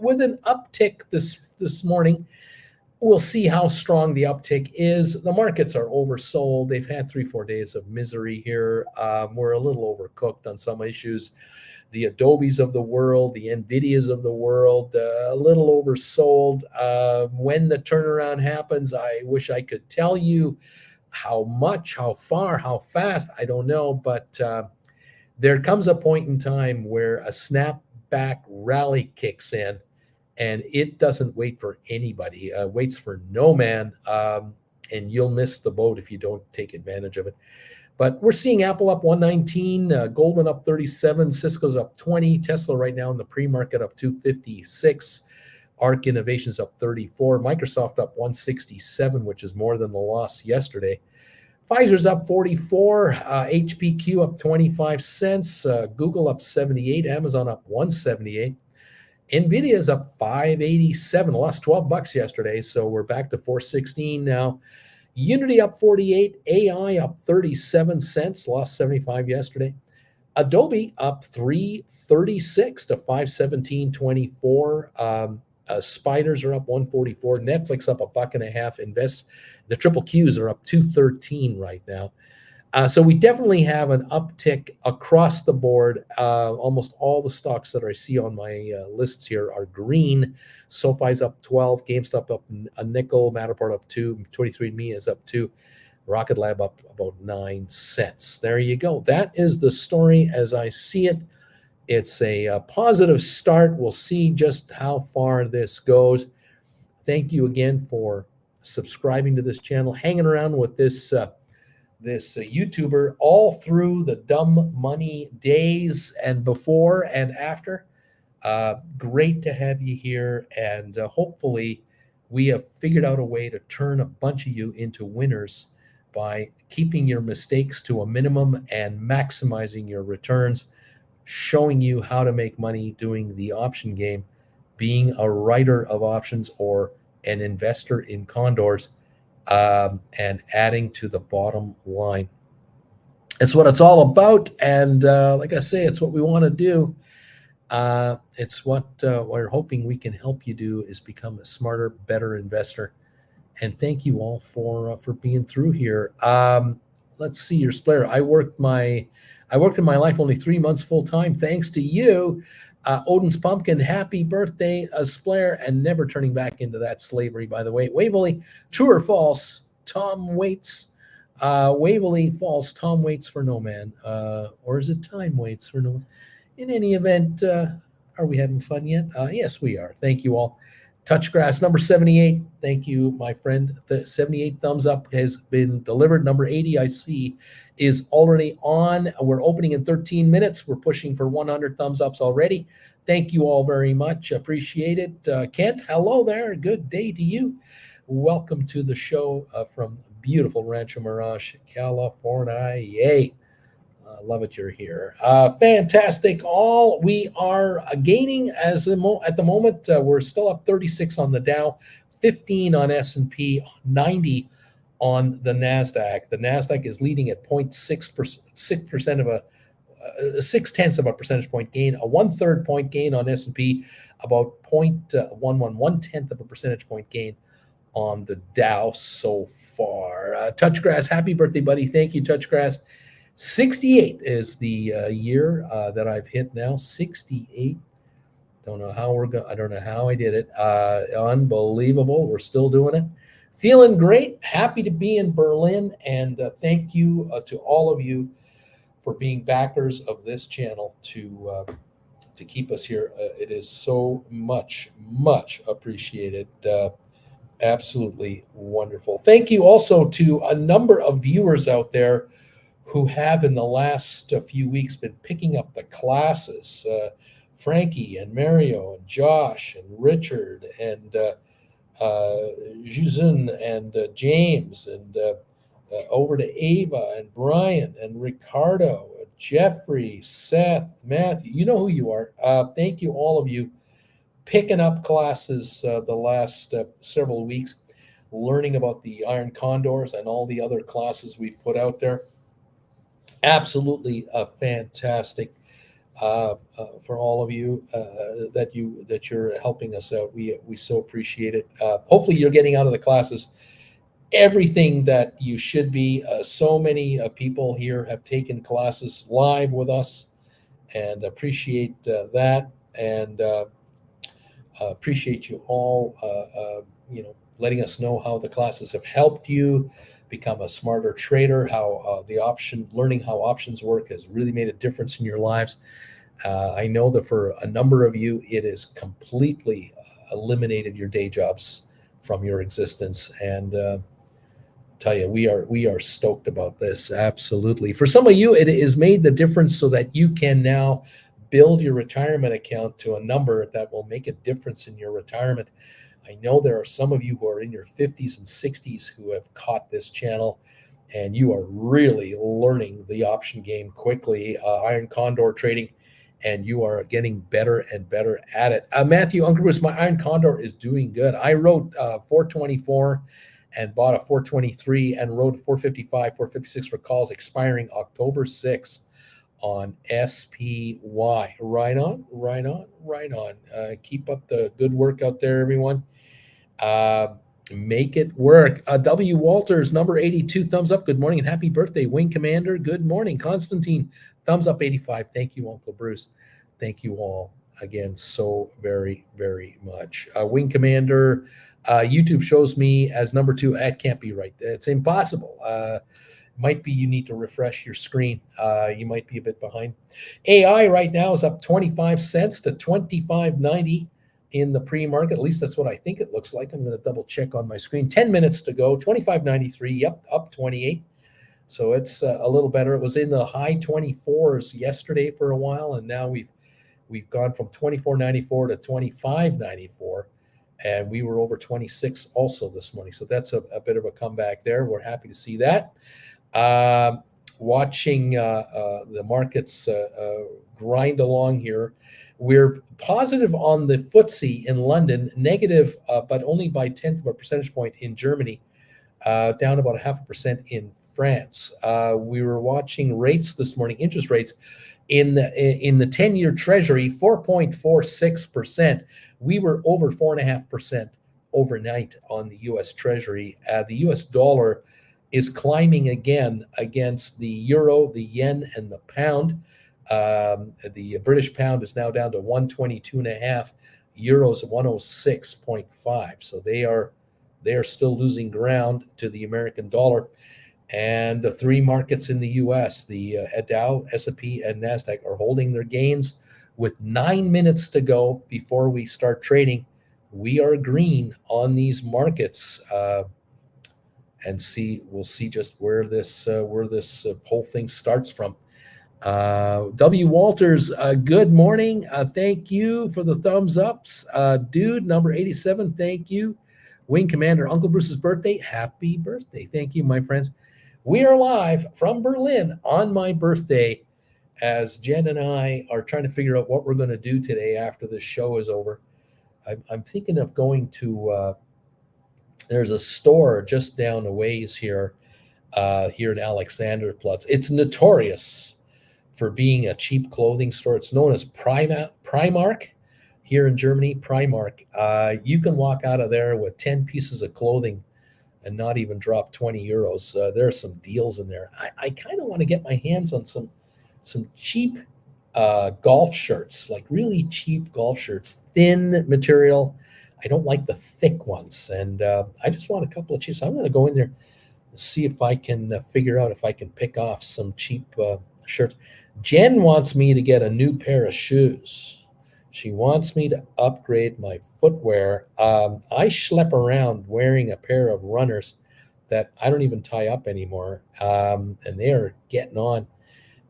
with an uptick this morning. We'll see how strong the uptick is. The markets are oversold. They've had 3-4 days of misery here. We're a little overcooked on some issues. The Adobes of the world, the Nvidias of the world, a little oversold. When the turnaround happens, I wish I could tell you how much, how far, how fast, I don't know. But there comes a point in time where a snapback rally kicks in, and it doesn't wait for anybody. Waits for no man, and you'll miss the boat if you don't take advantage of it. But we're seeing Apple up 119, Goldman up 37, Cisco's up 20, Tesla right now in the pre-market up 256, ARC Innovations up 34, Microsoft up 167, which is more than the loss yesterday. Pfizer's up 44, HPQ up 25 cents, Google up 78, Amazon up 178. Nvidia's up 587, lost 12 bucks yesterday, so we're back to 416 now. Unity up 48, AI up 37 cents, lost 75 yesterday. Adobe up 336 to 517.24. Spiders are up 144. Netflix up $1.50. The triple Qs are up 213 right now. So we definitely have an uptick across the board. Almost all the stocks that I see on my lists here are green. SoFi's up 12, GameStop up a nickel, Matterport up 2, 23andMe is up 2, Rocket Lab up about 9 cents. There you go. That is the story as I see it. It's a positive start. We'll see just how far this goes. Thank you again for subscribing to this channel, hanging around with this YouTuber all through the dumb money days and before and after. Great to have you here, and hopefully we have figured out a way to turn a bunch of you into winners by keeping your mistakes to a minimum and maximizing your returns, showing you how to make money doing the option game, being a writer of options or an investor in condors, and adding to the bottom line. It's what it's all about, and like I say, it's what we want to do. It's what we're hoping we can help you do, is become a smarter, better investor. And thank you all for being through here. Let's see your Splayer. I worked in my life only 3 months full time, thanks to you. Odin's Pumpkin, happy birthday, Splayer, and never turning back into that slavery, by the way. Waverly, true or false? Tom waits. Waverly, false. Tom waits for no man. Or is it time waits for no man? In any event, are we having fun yet? Yes, we are. Thank you all. Touchgrass, number 78. Thank you, my friend. The 78 thumbs up has been delivered. Number 80, I see, is already on. We're opening in 13 minutes. We're pushing for 100 thumbs ups already. Thank you all very much. Appreciate it. Kent, hello there. Good day to you. Welcome to the show from beautiful Rancho Mirage, California. Yay. Love it you're here. Fantastic. All we are gaining at the moment. We're still up 36 on the Dow, 15 on S&P, 90 on the NASDAQ. The NASDAQ is leading at 0.6% of a 0.6 of a percentage point gain, a 1/3 point gain on S&P, about 0.11, 1/10 of a percentage point gain on the Dow so far. Touchgrass, happy birthday, buddy. Thank you, Touchgrass. 68 is the year that I've hit now. 68. Don't know how I don't know how I did it. Unbelievable. We're still doing it. Feeling great. Happy to be in Berlin. And thank you to all of you for being backers of this channel to keep us here. It is so much appreciated. Absolutely wonderful. Thank you also to a number of viewers out there who have in the last few weeks been picking up the classes. Frankie and Mario and Josh and Richard and Juzun and James and over to Ava and Brian and Ricardo, Jeffrey, Seth, Matthew. You know who you are. Thank you, all of you, picking up classes the last several weeks, learning about the Iron Condors and all the other classes we've put out there. Absolutely fantastic for all of you that you're helping us out. We so appreciate it. Hopefully you're getting out of the classes everything that you should be. So many people here have taken classes live with us, and appreciate that, and appreciate you all letting us know how the classes have helped you become a smarter trader, how learning how options work has really made a difference in your lives. I know that for a number of you, it has completely eliminated your day jobs from your existence. And tell you, we are stoked about this. Absolutely. For some of you, it has made the difference so that you can now build your retirement account to a number that will make a difference in your retirement. I know there are some of you who are in your 50s and 60s who have caught this channel and you are really learning the option game quickly. Iron Condor trading, and you are getting better and better at it. Matthew, Uncle Bruce, my Iron Condor is doing good. I wrote 424 and bought a 423 and wrote 455, 456 for calls expiring October 6th on SPY. Right on, right on, right on. Keep up the good work out there, everyone. Make it work. W. Walters, number 82, thumbs up. Good morning and happy birthday. Wing Commander, good morning. Constantine, thumbs up, 85. Thank you, Uncle Bruce. Thank you all again so very, very much. Wing Commander, YouTube shows me as number 2. That can't be right. It's impossible. Might be you need to refresh your screen. You might be a bit behind. AI right now is up 25 cents to 25.90 in the pre-market. At least that's what I think it looks like. I'm going to double check on my screen. 10 minutes to go. 25.93. Yep, up 28. So it's a little better. It was in the high 24s yesterday for a while, and now we've gone from 24.94 to 25.94. And we were over 26 also this morning. So that's a bit of a comeback there. We're happy to see that. Watching the markets grind along here. We're positive on the FTSE in London, negative, but only by 1/10 of a percentage point in Germany, down about 0.5% in France. We were watching rates this morning, interest rates in the 10-year Treasury, 4.46%. We were over 4.5% overnight on the U.S. Treasury. The U.S. dollar is climbing again against the euro, the yen, and the pound. The British pound is now down to 122.5, euros 106.5. So they are still losing ground to the American dollar. And the three markets in the U.S., the Dow, S&P, and NASDAQ, are holding their gains with 9 minutes to go before we start trading. We are green on these markets. And we'll see just where this whole thing starts from. W. Walters, good morning. Thank you for the thumbs ups. Dude, number 87, thank you. Wing Commander, Uncle Bruce's birthday, happy birthday. Thank you, my friends. We are live from Berlin on my birthday as Jen and I are trying to figure out what we're going to do today after this show is over. I'm thinking of going to... there's a store just down the ways here in Alexanderplatz. It's notorious for being a cheap clothing store. It's known as Primark here in Germany, Primark. You can walk out of there with 10 pieces of clothing and not even drop 20 euros. There are some deals in there. I kind of want to get my hands on some cheap golf shirts, like really cheap golf shirts, thin material. I don't like the thick ones, and I just want a couple of cheap. So I'm going to go in there and see if I can figure out if I can pick off some cheap shirts. Jen wants me to get a new pair of shoes. She wants me to upgrade my footwear. I schlep around wearing a pair of runners that I don't even tie up anymore, and they are getting on.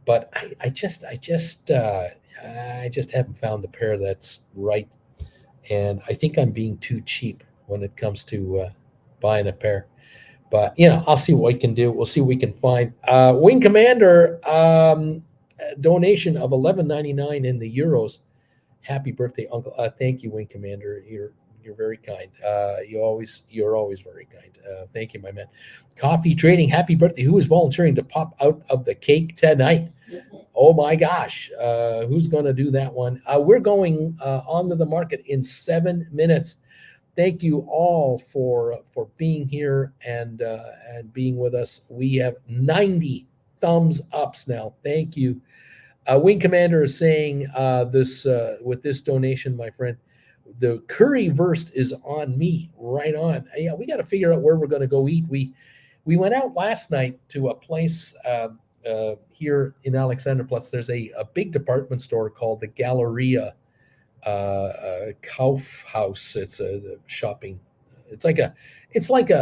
But I just haven't found the pair that's right. And I think I'm being too cheap when it comes to buying a pair. But, I'll see what we can do. We'll see what we can find. Wing Commander, donation of $11.99 in the euros. Happy birthday, Uncle. Thank you, Wing Commander. You're very kind. You're always very kind. Thank you, my man. Coffee Trading, happy birthday. Who is volunteering to pop out of the cake tonight? Oh my gosh, who's going to do that one? We're going onto the market in 7 minutes. Thank you all for being here and being with us. We have 90 thumbs ups now. Thank you. Wing Commander is saying this with this donation, my friend. The currywurst is on me. Right on. Yeah, we got to figure out where we're going to go eat. We went out last night to a place here in Alexanderplatz. There's a big department store called the Galeria Kaufhaus. It's a shopping. It's like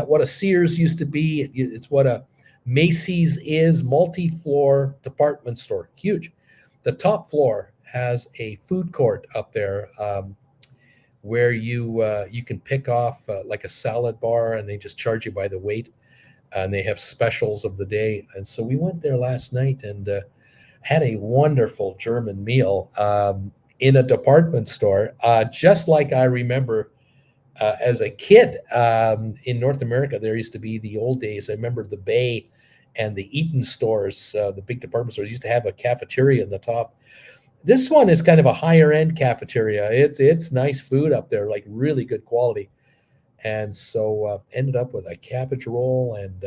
what a Sears used to be. It's what a Macy's is, multi-floor department store, huge. The top floor has a food court up there where you can pick off like a salad bar, and they just charge you by the weight. and they have specials of the day. And so we went there last night and had a wonderful German meal in a department store, just like I remember as a kid in North America. There used to be the old days. I remember the Bay and the Eaton stores, the big department stores, used to have a cafeteria in the top. This one is kind of a higher end cafeteria. It's nice food up there, like really good quality. And so ended up with a cabbage roll and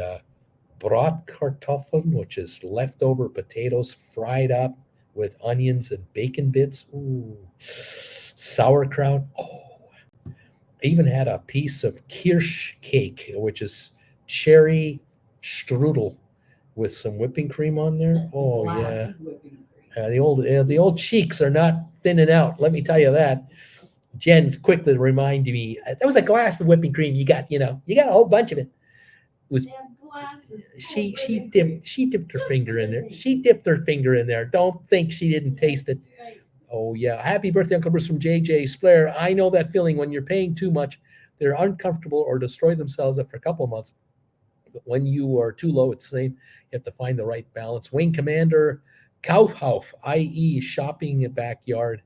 Bratkartoffeln, which is leftover potatoes fried up with onions and bacon bits. Ooh, sauerkraut. Oh, I even had a piece of Kirsch cake, which is cherry strudel with some whipping cream on there. Oh yeah, the old cheeks are not thinning out. Let me tell you that. Jen's quickly reminded me that was a glass of whipping cream. You got a whole bunch of it. It was she dipped her finger in there. She dipped her finger in there. Don't think she didn't taste it. Oh yeah. Happy birthday, Uncle Bruce from JJ Splair. I know that feeling when you're paying too much, they're uncomfortable or destroy themselves after a couple of months. But when you are too low, it's the same. You have to find the right balance. Wing Commander Kaufhof, i.e. shopping backyard.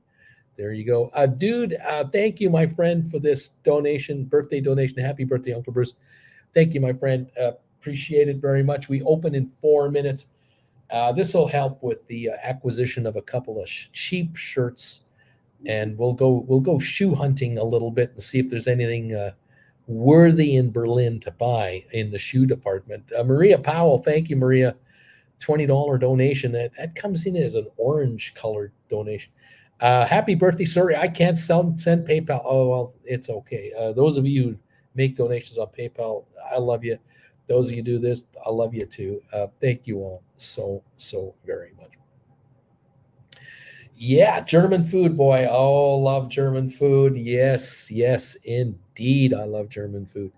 There you go. Dude, thank you, my friend, for this donation, birthday donation. Happy birthday, Uncle Bruce. Thank you, my friend. Appreciate it very much. We open in 4 minutes. This will help with the acquisition of a couple of cheap shirts, and we'll go shoe hunting a little bit and see if there's anything worthy in Berlin to buy in the shoe department. Maria Powell, thank you, Maria. $20 donation. That comes in as an orange colored donation. Happy birthday. Sorry, I can't send PayPal. Oh, well, it's okay. Those of you who make donations on PayPal, I love you. Those of you do this, I love you too. Thank you all so very much. Yeah, German food, boy. Oh, love German food. Yes, indeed. I love German food.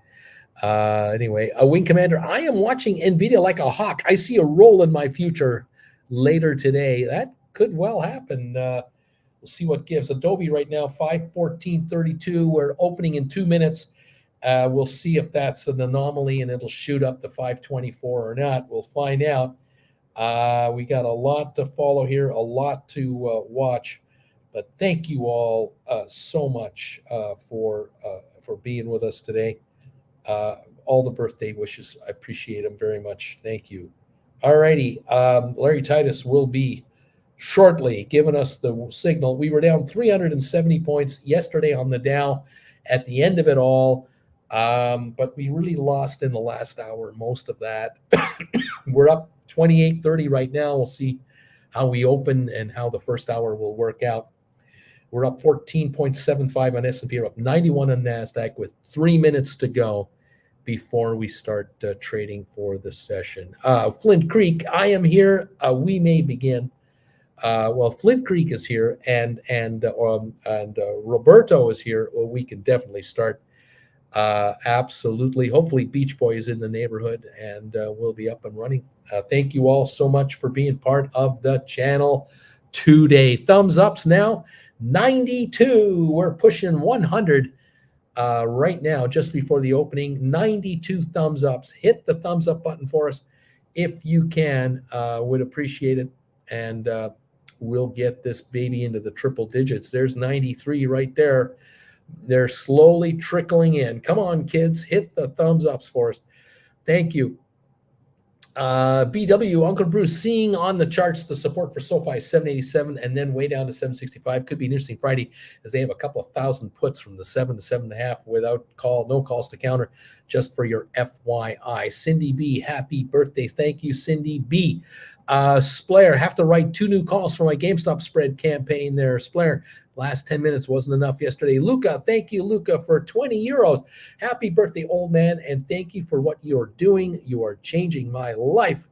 Anyway, a Wing Commander. I am watching NVIDIA like a hawk. I see a roll in my future later today. That could well happen. We'll see what gives. Adobe right now, 514.32. We're opening in 2 minutes. We'll see if that's an anomaly and it'll shoot up to 524 or not. We'll find out. We got a lot to follow here, a lot to watch. But thank you all so much for being with us today. All the birthday wishes, I appreciate them very much. Thank you. All righty. Larry Titus will be shortly giving us the signal. We were down 370 points yesterday on the Dow at the end of it all, but we really lost in the last hour most of that. We're up 28.30 right now. We'll see how we open and how the first hour will work out. We're up 14.75 on S&P. We're up 91 on NASDAQ with 3 minutes to go before we start trading for the session. Flint Creek, I am here. We may begin. Well, Flint Creek is here, and Roberto is here. Well, we can definitely start. Absolutely. Hopefully, Beach Boy is in the neighborhood, and we'll be up and running. Thank you all so much for being part of the channel today. Thumbs ups now, 92. We're pushing 100 right now, just before the opening. 92 thumbs ups. Hit the thumbs up button for us if you can. Would appreciate it, and we'll get this baby into the triple digits. There's 93 right there. They're slowly trickling in. Come on, kids, hit the thumbs ups for us. Thank you. BW, Uncle Bruce, seeing on the charts the support for SoFi is 787 and then way down to 765. Could be an interesting Friday as they have a couple of thousand puts from the 7 to 7.5 without call, no calls to counter, just for your FYI. Cindy B, happy birthday. Thank you, Cindy B. Splair, have to write 2 new calls for my GameStop spread campaign there. Splair, last 10 minutes wasn't enough yesterday. Luca, thank you, Luca, for 20 euros. Happy birthday, old man, and thank you for what you're doing. You are changing my life.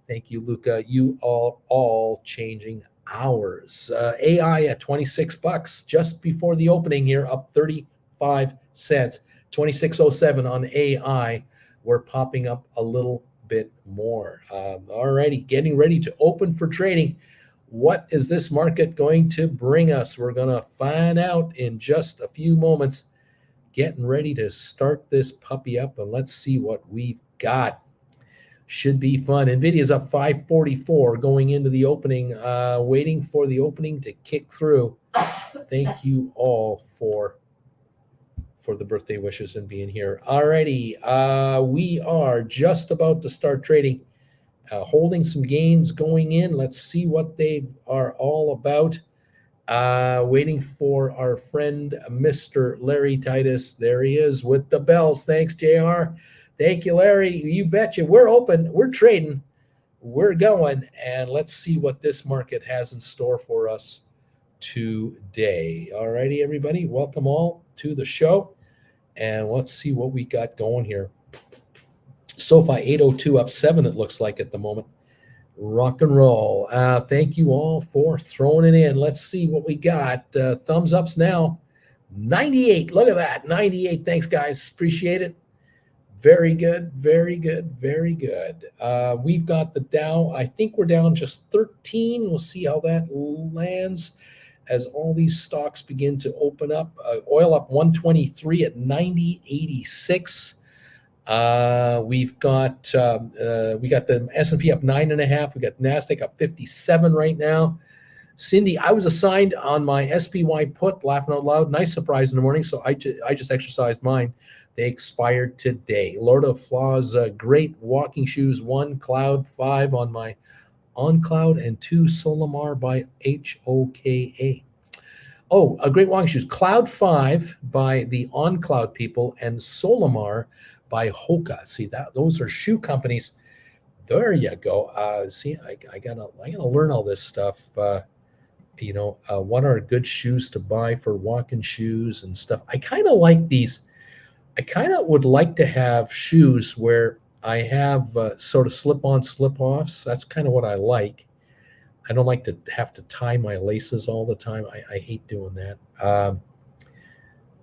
Thank you, Luca. You are all changing ours. AI at 26 bucks just before the opening here, up 35 cents. 26.07 on AI. We're popping up a little bit more. All righty, getting ready to open for trading. What is this market going to bring us? We're going to find out in just a few moments. Getting ready to start this puppy up, and let's see what we've got. Should be fun. NVIDIA's up 544 going into the opening, waiting for the opening to kick through. Thank you all for the birthday wishes and being here. Alrighty, we are just about to start trading. Holding some gains going in. Let's see what they are all about. Waiting for our friend, Mr. Larry Titus. There he is with the bells. Thanks, JR. Thank you, Larry. You betcha. We're open. We're trading. We're going. And let's see what this market has in store for us today. All righty, everybody. Welcome all to the show. And let's see what we got going here. SoFi 802 up 7, it looks like at the moment. Rock and roll. Thank you all for throwing it in. Let's see what we got. Thumbs ups now. 98. Look at that. 98. Thanks, guys. Appreciate it. Very good. Very good. Very good. We've got the Dow. I think we're down just 13. We'll see how that lands as all these stocks begin to open up. Oil up 123 at 90.86. We've got the S&P up 9.5. We got NASDAQ up 57 right now. Cindy, I was assigned on my SPY put, laughing out loud. Nice surprise in the morning, so I just exercised mine. They expired today. Lord of Flaws, great walking shoes. 1 Cloud, 5 on my On Cloud, and 2 Solimar by HOKA. Oh, a great walking shoes. Cloud 5 by the On Cloud people and Solimar by Hoka. See that? Those are shoe companies. There you go. See, I gotta learn all this stuff. What are good shoes to buy for walking shoes and stuff. I kind of like these. I kind of would like to have shoes where I have sort of slip-on, slip-offs. That's kind of what I like. I don't like to have to tie my laces all the time. I hate doing that.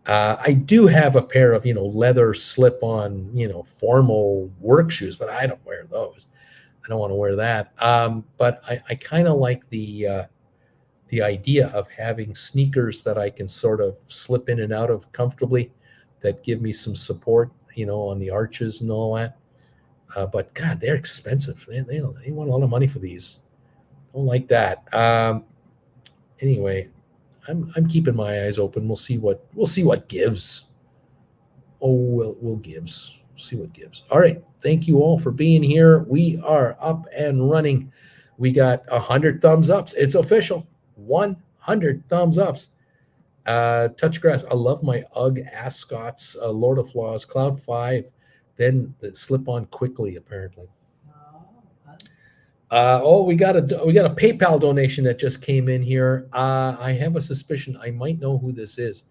I do have a pair of, leather slip-on, formal work shoes, but I don't wear those. I don't want to wear that. But I kind of like the idea of having sneakers that I can sort of slip in and out of comfortably, that give me some support, on the arches and all that. But God, they're expensive. They want a lot of money for these. Don't like that. Anyway, I'm keeping my eyes open. We'll see what gives. Oh, we'll gives. See what gives. All right. Thank you all for being here. We are up and running. We got 100 thumbs ups. It's official. 100 thumbs ups. Touch grass. I love my UGG Ascots. Lord of Flaws. Cloud 5. Then the slip on quickly. Apparently. We got a PayPal donation that just came in here. I have a suspicion I might know who this is.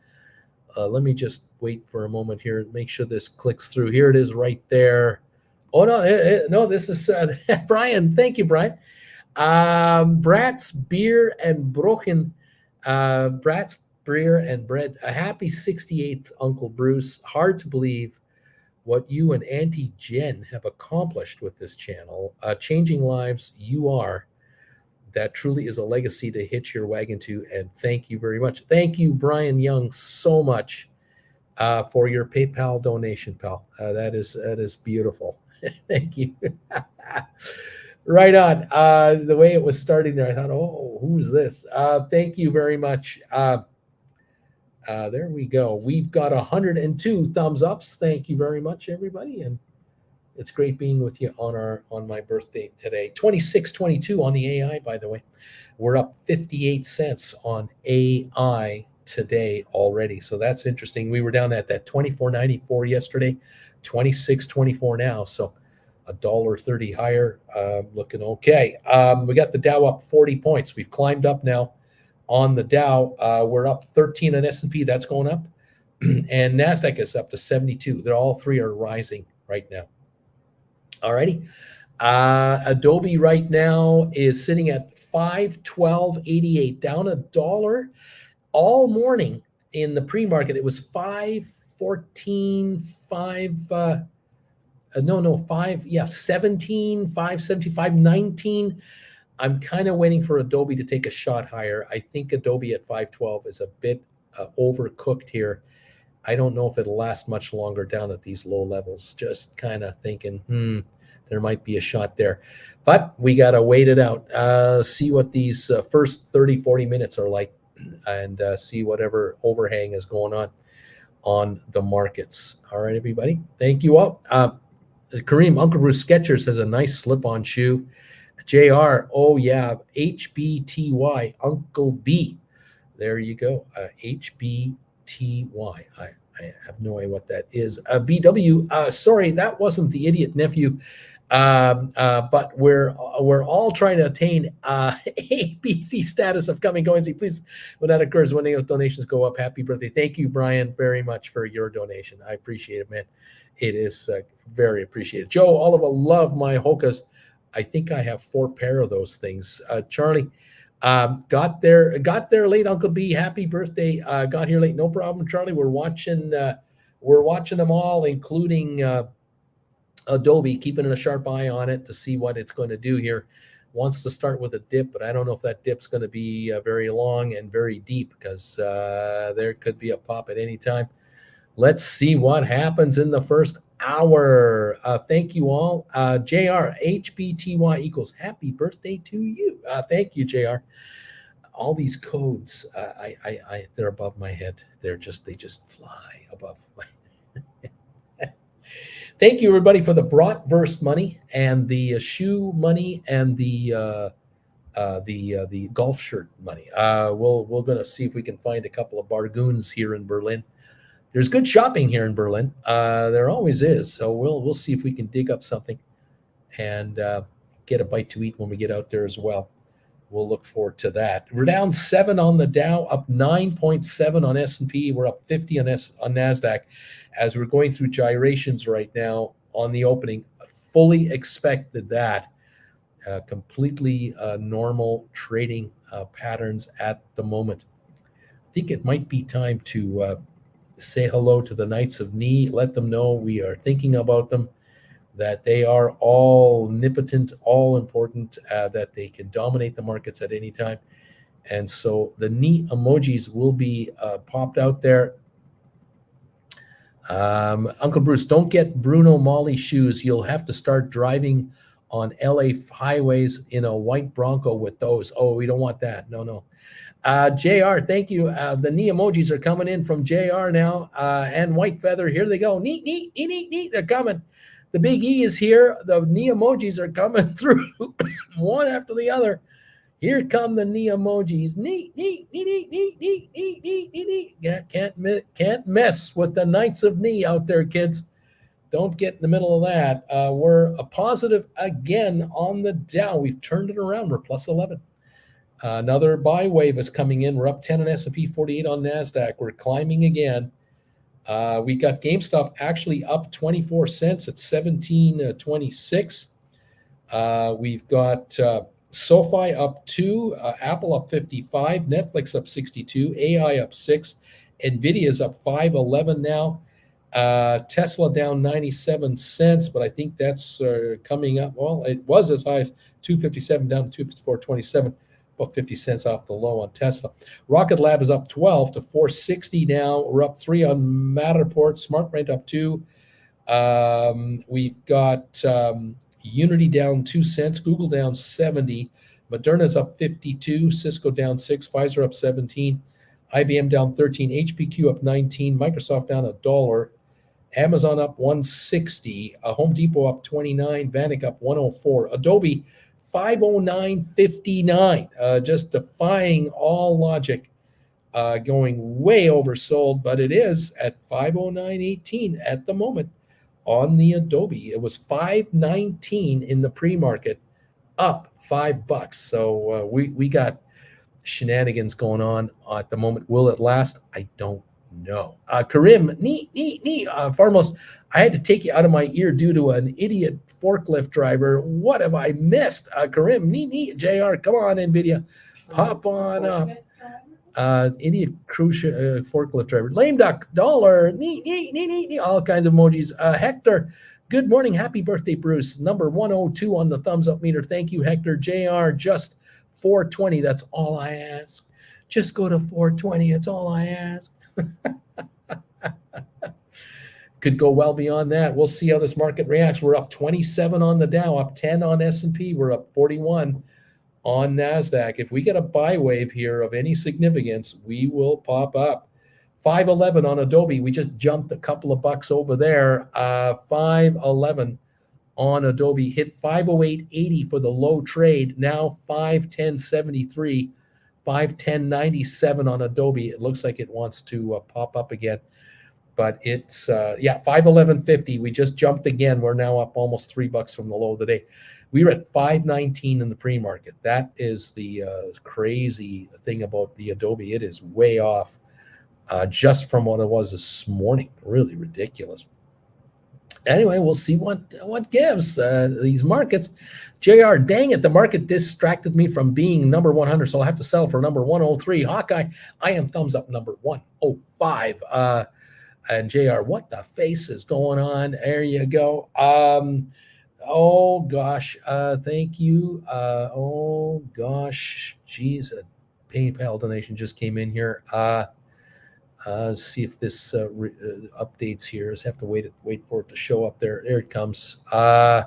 Let me just wait for a moment here. Make sure this clicks through. Here it is, right there. Oh no, this is Brian. Thank you, Brian. Bratz Beer and Brochen. Bratz Beer and Bread. A happy 68th, Uncle Bruce. Hard to believe what you and Auntie Jen have accomplished with this channel, changing lives. You are. That truly is a legacy to hitch your wagon to, and thank you very much. Thank you, Brian Young, so much for your PayPal donation, pal. That is beautiful. Thank you. Right on. The way it was starting there, I thought, oh, who's this? Thank you very much. There we go. We've got 102 thumbs ups. Thank you very much, everybody. And it's great being with you on my birthday today. 26.22 on the AI, by the way. We're up 58 cents on AI today already. So that's interesting. We were down at that 24.94 yesterday, 26.24 now. So $1.30 higher. Looking okay. We got the Dow up 40 points. We've climbed up now. On the Dow, we're up 13 on S&P. That's going up. And NASDAQ is up to 72. They're all three are rising right now. All righty. Adobe right now is sitting at $512.88, down $1 all morning. In the pre-market, it was 514, 17, 570, 519. I'm kind of waiting for Adobe to take a shot higher. I think Adobe at 512 is a bit overcooked here. I don't know if it'll last much longer down at these low levels. Just kind of thinking, there might be a shot there. But we got to wait it out, see what these first 30, 40 minutes are like, and see whatever overhang is going on the markets. All right, everybody. Thank you all. Kareem, Uncle Bruce Skechers has a nice slip-on shoe. JR, oh yeah, HBTY, Uncle B. There you go, HBTY. I have no idea what that is. BW, sorry, that wasn't the idiot nephew. But we're all trying to attain ABV status of coming going. Please, when that occurs, when those donations go up, happy birthday. Thank you, Brian, very much for your donation. I appreciate it, man. It is very appreciated. Joe Oliver, love my Hokas. I think I have 4 pair of those things. Charlie, got there late. Uncle B, happy birthday. Got here late, no problem, Charlie. We're watching them all, including Adobe, keeping a sharp eye on it to see what it's going to do here. Wants to start with a dip, but I don't know if that dip's going to be very long and very deep, because there could be a pop at any time. Let's see what happens in the first hour. Thank you all. JR, HBTY equals happy birthday to you. Thank you, JR. All these codes, they're above my head. They just fly above my head. Thank you, everybody, for the bratwurst money and the shoe money and the golf shirt money. We're going to see if we can find a couple of bargains here in Berlin. There's good shopping here in Berlin. There always is. So we'll see if we can dig up something and get a bite to eat when we get out there as well. We'll look forward to that. We're down 7 on the Dow, up 9.7 on S&P. We're up 50 on NASDAQ as we're going through gyrations right now on the opening. Fully expected that. Completely normal trading patterns at the moment. I think it might be time to say hello to the Knights of Ni. Let them know we are thinking about them, that they are all omnipotent, all important, that they can dominate the markets at any time. And so the Ni emojis will be popped out there. Uncle Bruce, don't get Bruno Mali shoes. You'll have to start driving on LA highways in a white Bronco with those. Oh, we don't want that. No. JR, thank you. The Ni emojis are coming in from JR now, and White Feather. Here they go. Neat. They're coming. The big E is here. The Ni emojis are coming through one after the other. Here come the Ni emojis. Neat. Can't mess with the Knights of Ni out there, kids. Don't get in the middle of that. We're a positive again on the Dow. We've turned it around. We're plus 11. Another buy wave is coming in. We're up 10 on S&P, 48 on NASDAQ. We're climbing again. We got Gamestop actually up 24 cents at 17.26. We've got SoFi up 2, Apple up 55, Netflix up 62, AI up 6, NVIDIA's up 5.11 now. Tesla down 97 cents, but I think that's coming up. Well, it was as high as 257 down to 254.27. About 50 cents off the low on Tesla. Rocket Lab is up 12 to 460 now. We're up 3 on Matterport. SmartRent up 2. We've got Unity down 2 cents. Google down 70. Moderna's up 52. Cisco down 6. Pfizer up 17. IBM down 13. HPQ up 19. Microsoft down $1. Amazon up 160. Home Depot up 29. Vanek up 104. Adobe 509.59, just defying all logic, going way oversold, but it is at 509.18 at the moment on the Adobe. It was 519 in the pre-market, up $5. So we got shenanigans going on at the moment. Will it last? I don't know. Karim, neat. Farmos, I had to take you out of my ear due to an idiot forklift driver. What have I missed? Karim, neat. JR, come on, NVIDIA. Pop on up. Idiot cruise forklift driver. Lame duck, dollar, neat. All kinds of emojis. Hector, good morning. Happy birthday, Bruce. Number 102 on the thumbs up meter. Thank you, Hector. JR, just 420. That's all I ask. Just go to 420. That's all I ask. Could go well beyond that. We'll see how this market reacts. We're up 27 on the Dow, up 10 on S&P. We're up 41 on NASDAQ. If we get a buy wave here of any significance, we will pop up. 511 on Adobe. We just jumped a couple of bucks over there. 511 on Adobe. Hit 508.80 for the low trade. Now 510.73, 510.97 on Adobe. It looks like it wants to pop up again. But it's, 511.50. We just jumped again. We're now up almost $3 from the low of the day. We were at 519 in the pre-market. That is the crazy thing about the Adobe. It is way off just from what it was this morning. Really ridiculous. Anyway, we'll see what gives these markets. JR, dang it, the market distracted me from being number 100, so I'll have to settle for number 103. Hawkeye, I am thumbs up number 105. And JR, what the face is going on? There you go. Oh gosh, thank you. Oh gosh, geez, a PayPal donation just came in here. See if this updates here. Just have to wait for it to show up there. There it comes. Isaiah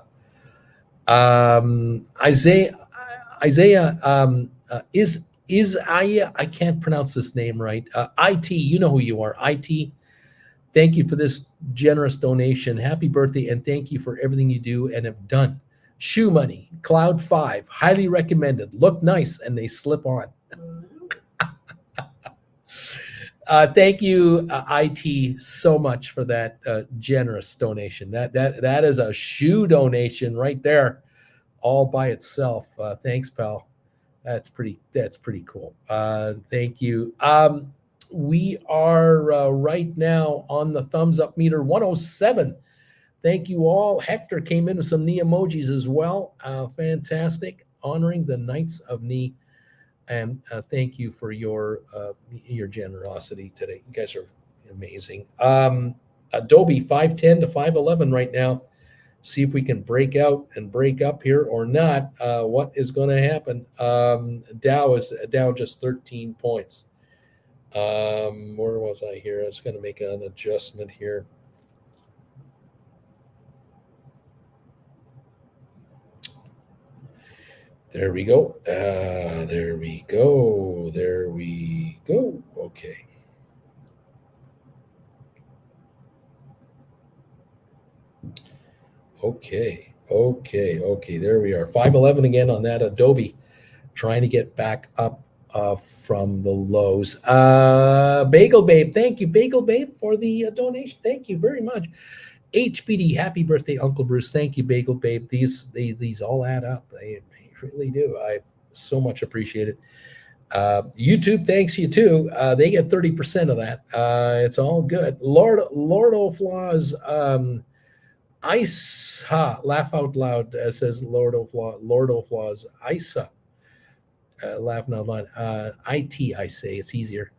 I can't pronounce this name right. IT, you know who you are. IT. Thank you for this generous donation. Happy birthday, and thank you for everything you do and have done. Shoe Money, Cloud 5, highly recommended. Look nice, and they slip on. Thank you, IT, so much for that generous donation. That is a shoe donation right there, all by itself. Thanks, pal. That's pretty cool. Thank you. We are right now on the thumbs up meter, 107. Thank you all. Hector came in with some knee emojis as well. Fantastic. Honoring the Knights of Knee. And thank you for your generosity today. You guys are amazing. Adobe 510 to 511 right now. See if we can break out and break up here or not. What is going to happen? Dow just 13 points. Where was I here? I was going to make an adjustment here. There we go. There we go. There we go. Okay. Okay. There we are. 511 again on that Adobe. Trying to get back up from the lows. Bagel Babe, thank you, Bagel Babe, for the donation. Thank you very much. HBD, happy birthday, Uncle Bruce. Thank you, Bagel Babe. These all add up. They really do. I so much appreciate it. YouTube thanks you too. They get 30% of that. It's all good. Lord O'Flaw's Isa, laugh out loud, says Lord O'Flaw's Isa. Laughing out loud. IT, I say, it's easier.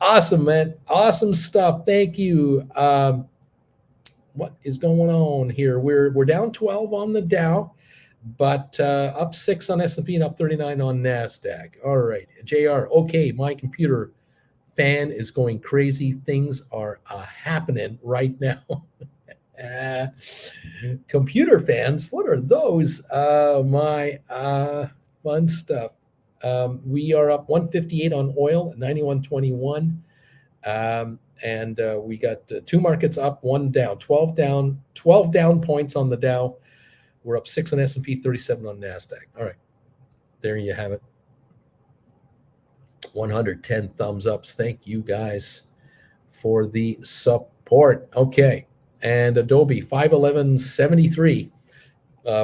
Awesome, man. Awesome stuff. Thank you. What is going on here? We're down 12 on the Dow, but up 6 on S&P and up 39 on NASDAQ. All right, JR. Okay, my computer fan is going crazy. Things are happening right now. Computer fans, what are those? My fun stuff. We are up 158 on oil at 91.21. And we got 2 markets up, 1 down, 12 down points on the Dow. We're up 6 on S&P, 37 on NASDAQ. All right, there you have it. 110 thumbs ups. Thank you guys for the support. Okay, and Adobe 511.73,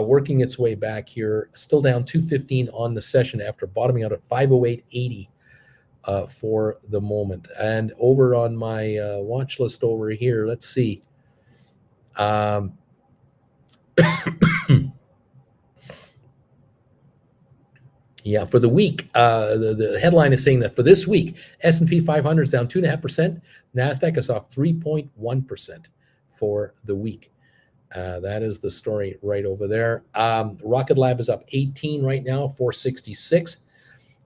working its way back here, still down 215 on the session after bottoming out at 508.80 for the moment. And over on my watch list over here, let's see. Yeah, for the week, the headline is saying that for this week, S&P 500 is down 2.5%. NASDAQ is off 3.1% for the week. That is the story right over there. Rocket Lab is up 18 right now, 466.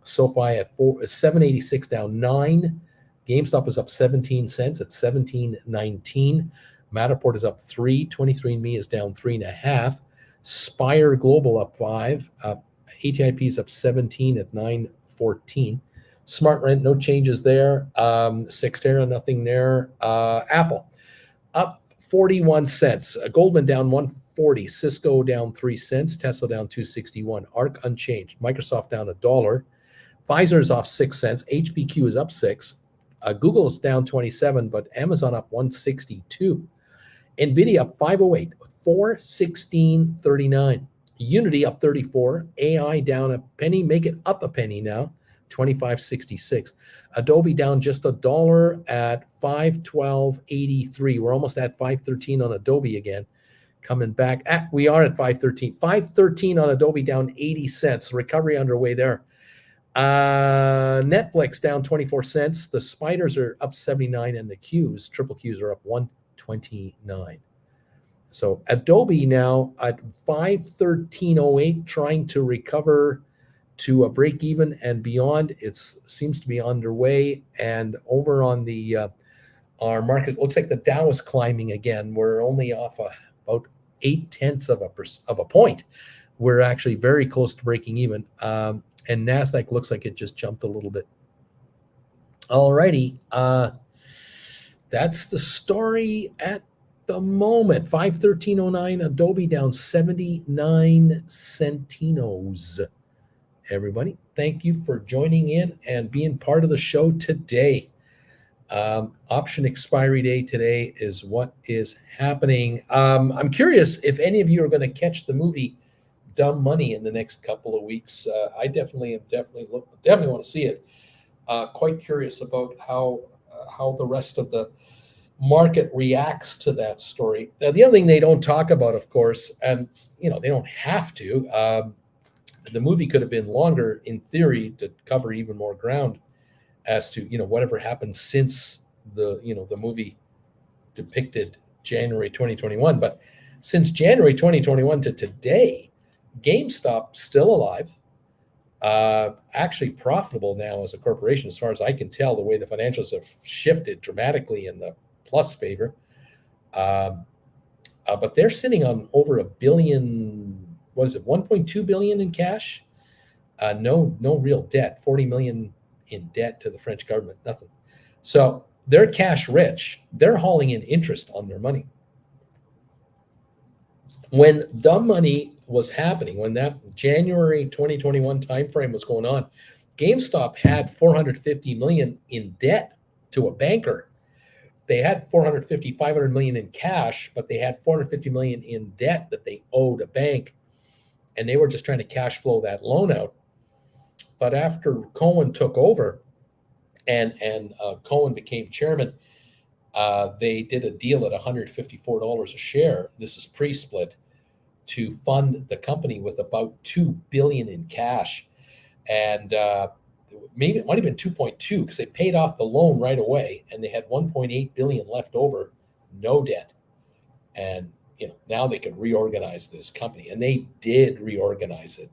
SoFi at 786, down 9. GameStop is up 17 cents at 17.19. Matterport is up 3. 23andMe is down 3.5. Spire Global up 5. ATIP is up 17 at 9.14. Smart Rent, no changes there. Cyxtera, nothing there. Apple up 41 cents. Goldman down 140. Cisco down 3 cents. Tesla down 261. ARC unchanged. Microsoft down $1. Pfizer is off 6 cents. HPQ is up 6. Google is down 27, but Amazon up 162. NVIDIA up 508, 416.39. Unity up 34. AI down a penny. Make it up a penny now, 25.66. Adobe down just $1 at 512.83. We're almost at 513 on Adobe again. Coming back. We are at 513. 513 on Adobe, down 80 cents. Recovery underway there. Netflix down 24 cents. The spiders are up 79, and the Qs, triple Qs, are up 129. So Adobe now at 513.08, trying to recover to a break even and beyond. It seems to be underway. And over on the our market, looks like the Dow is climbing again. We're only off about 0.8 of a point. We're actually very close to breaking even. And NASDAQ looks like it just jumped a little bit. All righty. That's the story at the moment. 513.09, Adobe down 79 centinos. Everybody, thank you for joining in and being part of the show today. Option expiry day today is what is happening. I'm curious if any of you are going to catch the movie Dumb Money in the next couple of weeks. I definitely want to see it. Quite curious about how the rest of the market reacts to that story. Now, the other thing they don't talk about, of course, and they don't have to. The movie could have been longer in theory to cover even more ground as to whatever happened since the movie depicted January 2021. But since January 2021 to today, GameStop still alive, actually profitable now as a corporation, as far as I can tell, the way the financials have shifted dramatically in the plus favor. But they're sitting on over $1 billion. What is it? 1.2 billion in cash. No real debt. 40 million in debt to the French government. Nothing. So they're cash rich. They're hauling in interest on their money. When Dumb Money was happening, when that January 2021 timeframe was going on, GameStop had 450 million in debt to a banker. They had 500 million in cash, but they had 450 million in debt that they owed a bank, and they were just trying to cash flow that loan out. But after Cohen took over and Cohen became chairman, they did a deal at $154 a share. This is pre-split, to fund the company with about $2 billion in cash. And maybe it might have been 2.2 because they paid off the loan right away, and they had 1.8 billion left over, no debt. And now they could reorganize this company, and they did reorganize it.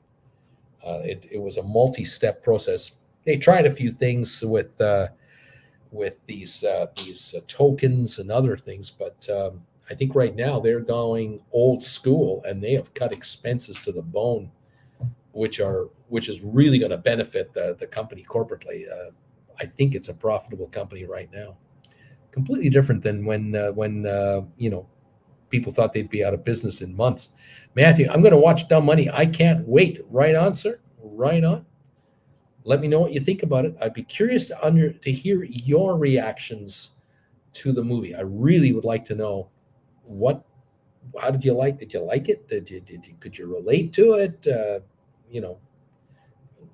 It was a multi-step process. They tried a few things with these tokens and other things, but I think right now they're going old school, and they have cut expenses to the bone, which is really going to benefit the company corporately. I think it's a profitable company right now, completely different than when people thought they'd be out of business in months. Matthew, I'm going to watch Dumb Money. I can't wait. Right on, sir. Right on. Let me know what you think about it. I'd be curious to hear your reactions to the movie. I really would like to know how did you like? Did you like it? Could you relate to it?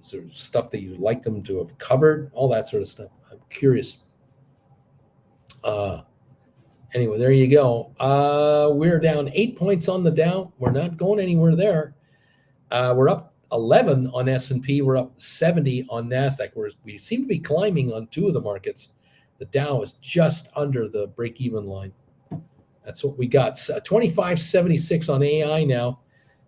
Sort of stuff that you'd like them to have covered, all that sort of stuff. I'm curious. Anyway, there you go. We're down 8 points on the Dow. We're not going anywhere there. We're up 11 on S&P. We're up 70 on NASDAQ. We seem to be climbing on two of the markets. The Dow is just under the break-even line. That's what we got. 25.76 on AI now.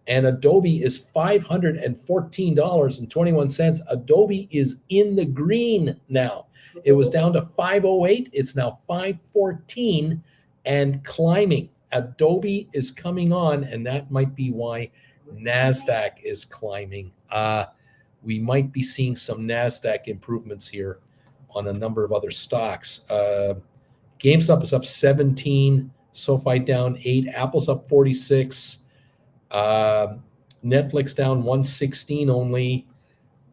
and Adobe is $514.21. Adobe is in the green now. It was down to 508. It's now 514 and climbing. Adobe is coming on, and that might be why NASDAQ is climbing. We might be seeing some NASDAQ improvements here on a number of other stocks. GameStop is up 17, SoFi down 8, Apple's up 46, Netflix down 116 only.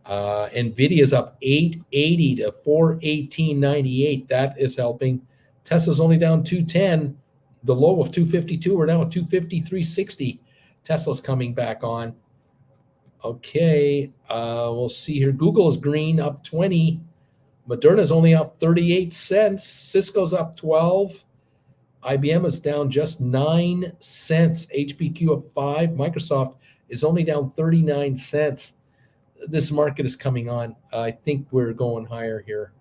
Nvidia's up 880 to 418.98. That is helping. Tesla's only down 210. The low of 252. We're now at 253.60. Tesla's coming back on. Okay, we'll see here. Google is green, up 20. Moderna's only up 38 cents. Cisco's up 12. IBM is down just 9 cents. HPQ up 5. Microsoft is only down 39 cents. This market is coming on. I think we're going higher here.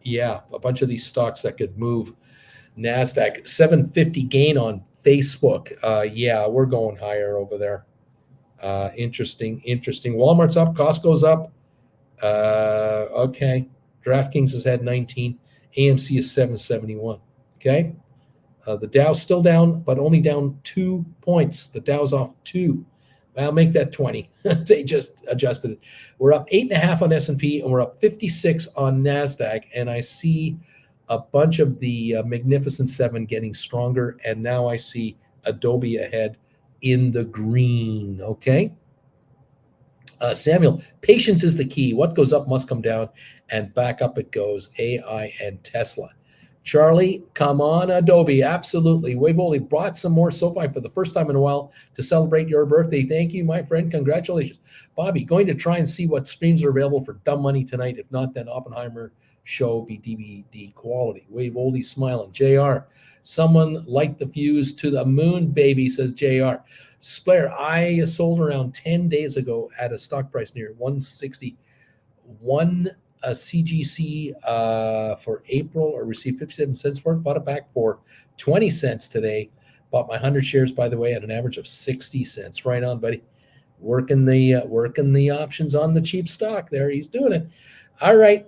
Yeah, a bunch of these stocks that could move. NASDAQ, 750 gain on Facebook. Yeah, we're going higher over there. Interesting. Walmart's up. Costco's up. Okay. DraftKings has had 19. AMC is 771. Okay. The Dow's still down, but only down 2 points. The Dow's off 2. I'll make that 20. They just adjusted it. We're up 8.5 on S&P, and we're up 56 on NASDAQ. And I see a bunch of the Magnificent Seven getting stronger. And now I see Adobe ahead in the green. Okay. Samuel, patience is the key. What goes up must come down, and back up it goes. AI and Tesla. Charlie, come on, Adobe. Absolutely. We've only bought some more SoFi for the first time in a while to celebrate your birthday. Thank you, my friend. Congratulations. Bobby, going to try and see what streams are available for dumb money tonight. If not, then Oppenheimer show be DVD quality. Wave oldie smiling. JR, someone light the fuse to the moon, baby, says JR. Splair, I sold around 10 days ago at a stock price near 160. A CGC for April, or received 57 cents for it. Bought it back for 20 cents today. Bought my 100 shares, by the way, at an average of 60 cents. Right on, buddy. Working the options on the cheap stock there. He's doing it. All right.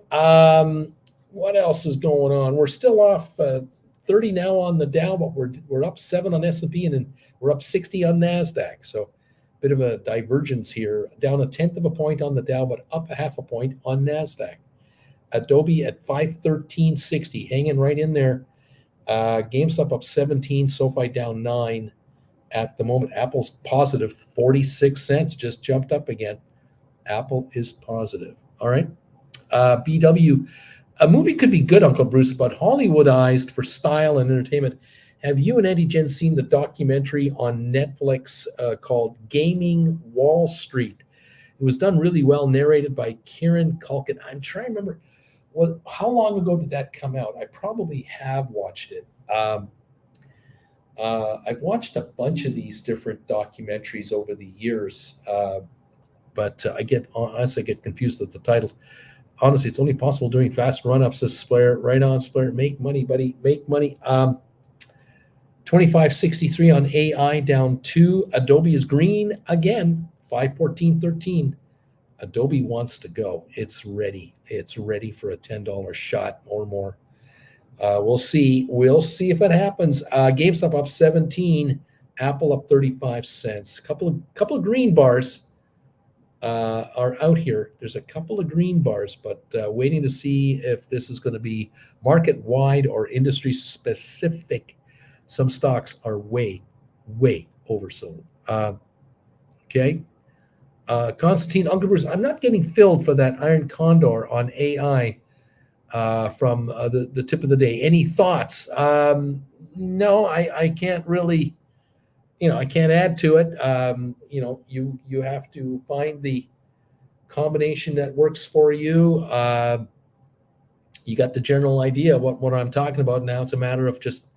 What else is going on? We're still off 30 now on the Dow, but we're up 7 on S&P, and then we're up 60 on NASDAQ. So bit of a divergence here, down 1/10 of a point on the Dow, but up 0.5 a point on NASDAQ. Adobe at 513.60, hanging right in there. GameStop up 17, SoFi down 9 at the moment. Apple's positive 46 cents, just jumped up again. Apple is positive. All right. BW, a movie could be good, Uncle Bruce, but Hollywoodized for style and entertainment. Have you and Eddie Jen seen the documentary on Netflix called Gaming Wall Street? It was done really well, narrated by Kieran Culkin. I'm trying to remember, how long ago did that come out? I probably have watched it. I've watched a bunch of these different documentaries over the years, but I get confused with the titles. Honestly, it's only possible doing fast run-ups, says Splair. Right on, Splair. Make money, buddy. Make money. 25.63 on AI, down 2. Adobe is green again, 514.13. Adobe wants to go. It's ready. It's ready for a $10 shot or more. We'll see. We'll see if it happens. GameStop up 17. Apple up 35 cents. Couple of green bars are out here. There's a couple of green bars, but waiting to see if this is going to be market-wide or industry-specific. Some stocks are way oversold. Okay. Constantine, Uncle Bruce, I'm not getting filled for that Iron Condor on AI from the tip of the day. Any thoughts? No, I can't really, I can't add to it. You have to find the combination that works for you. You got the general idea what I'm talking about now. It's a matter of just,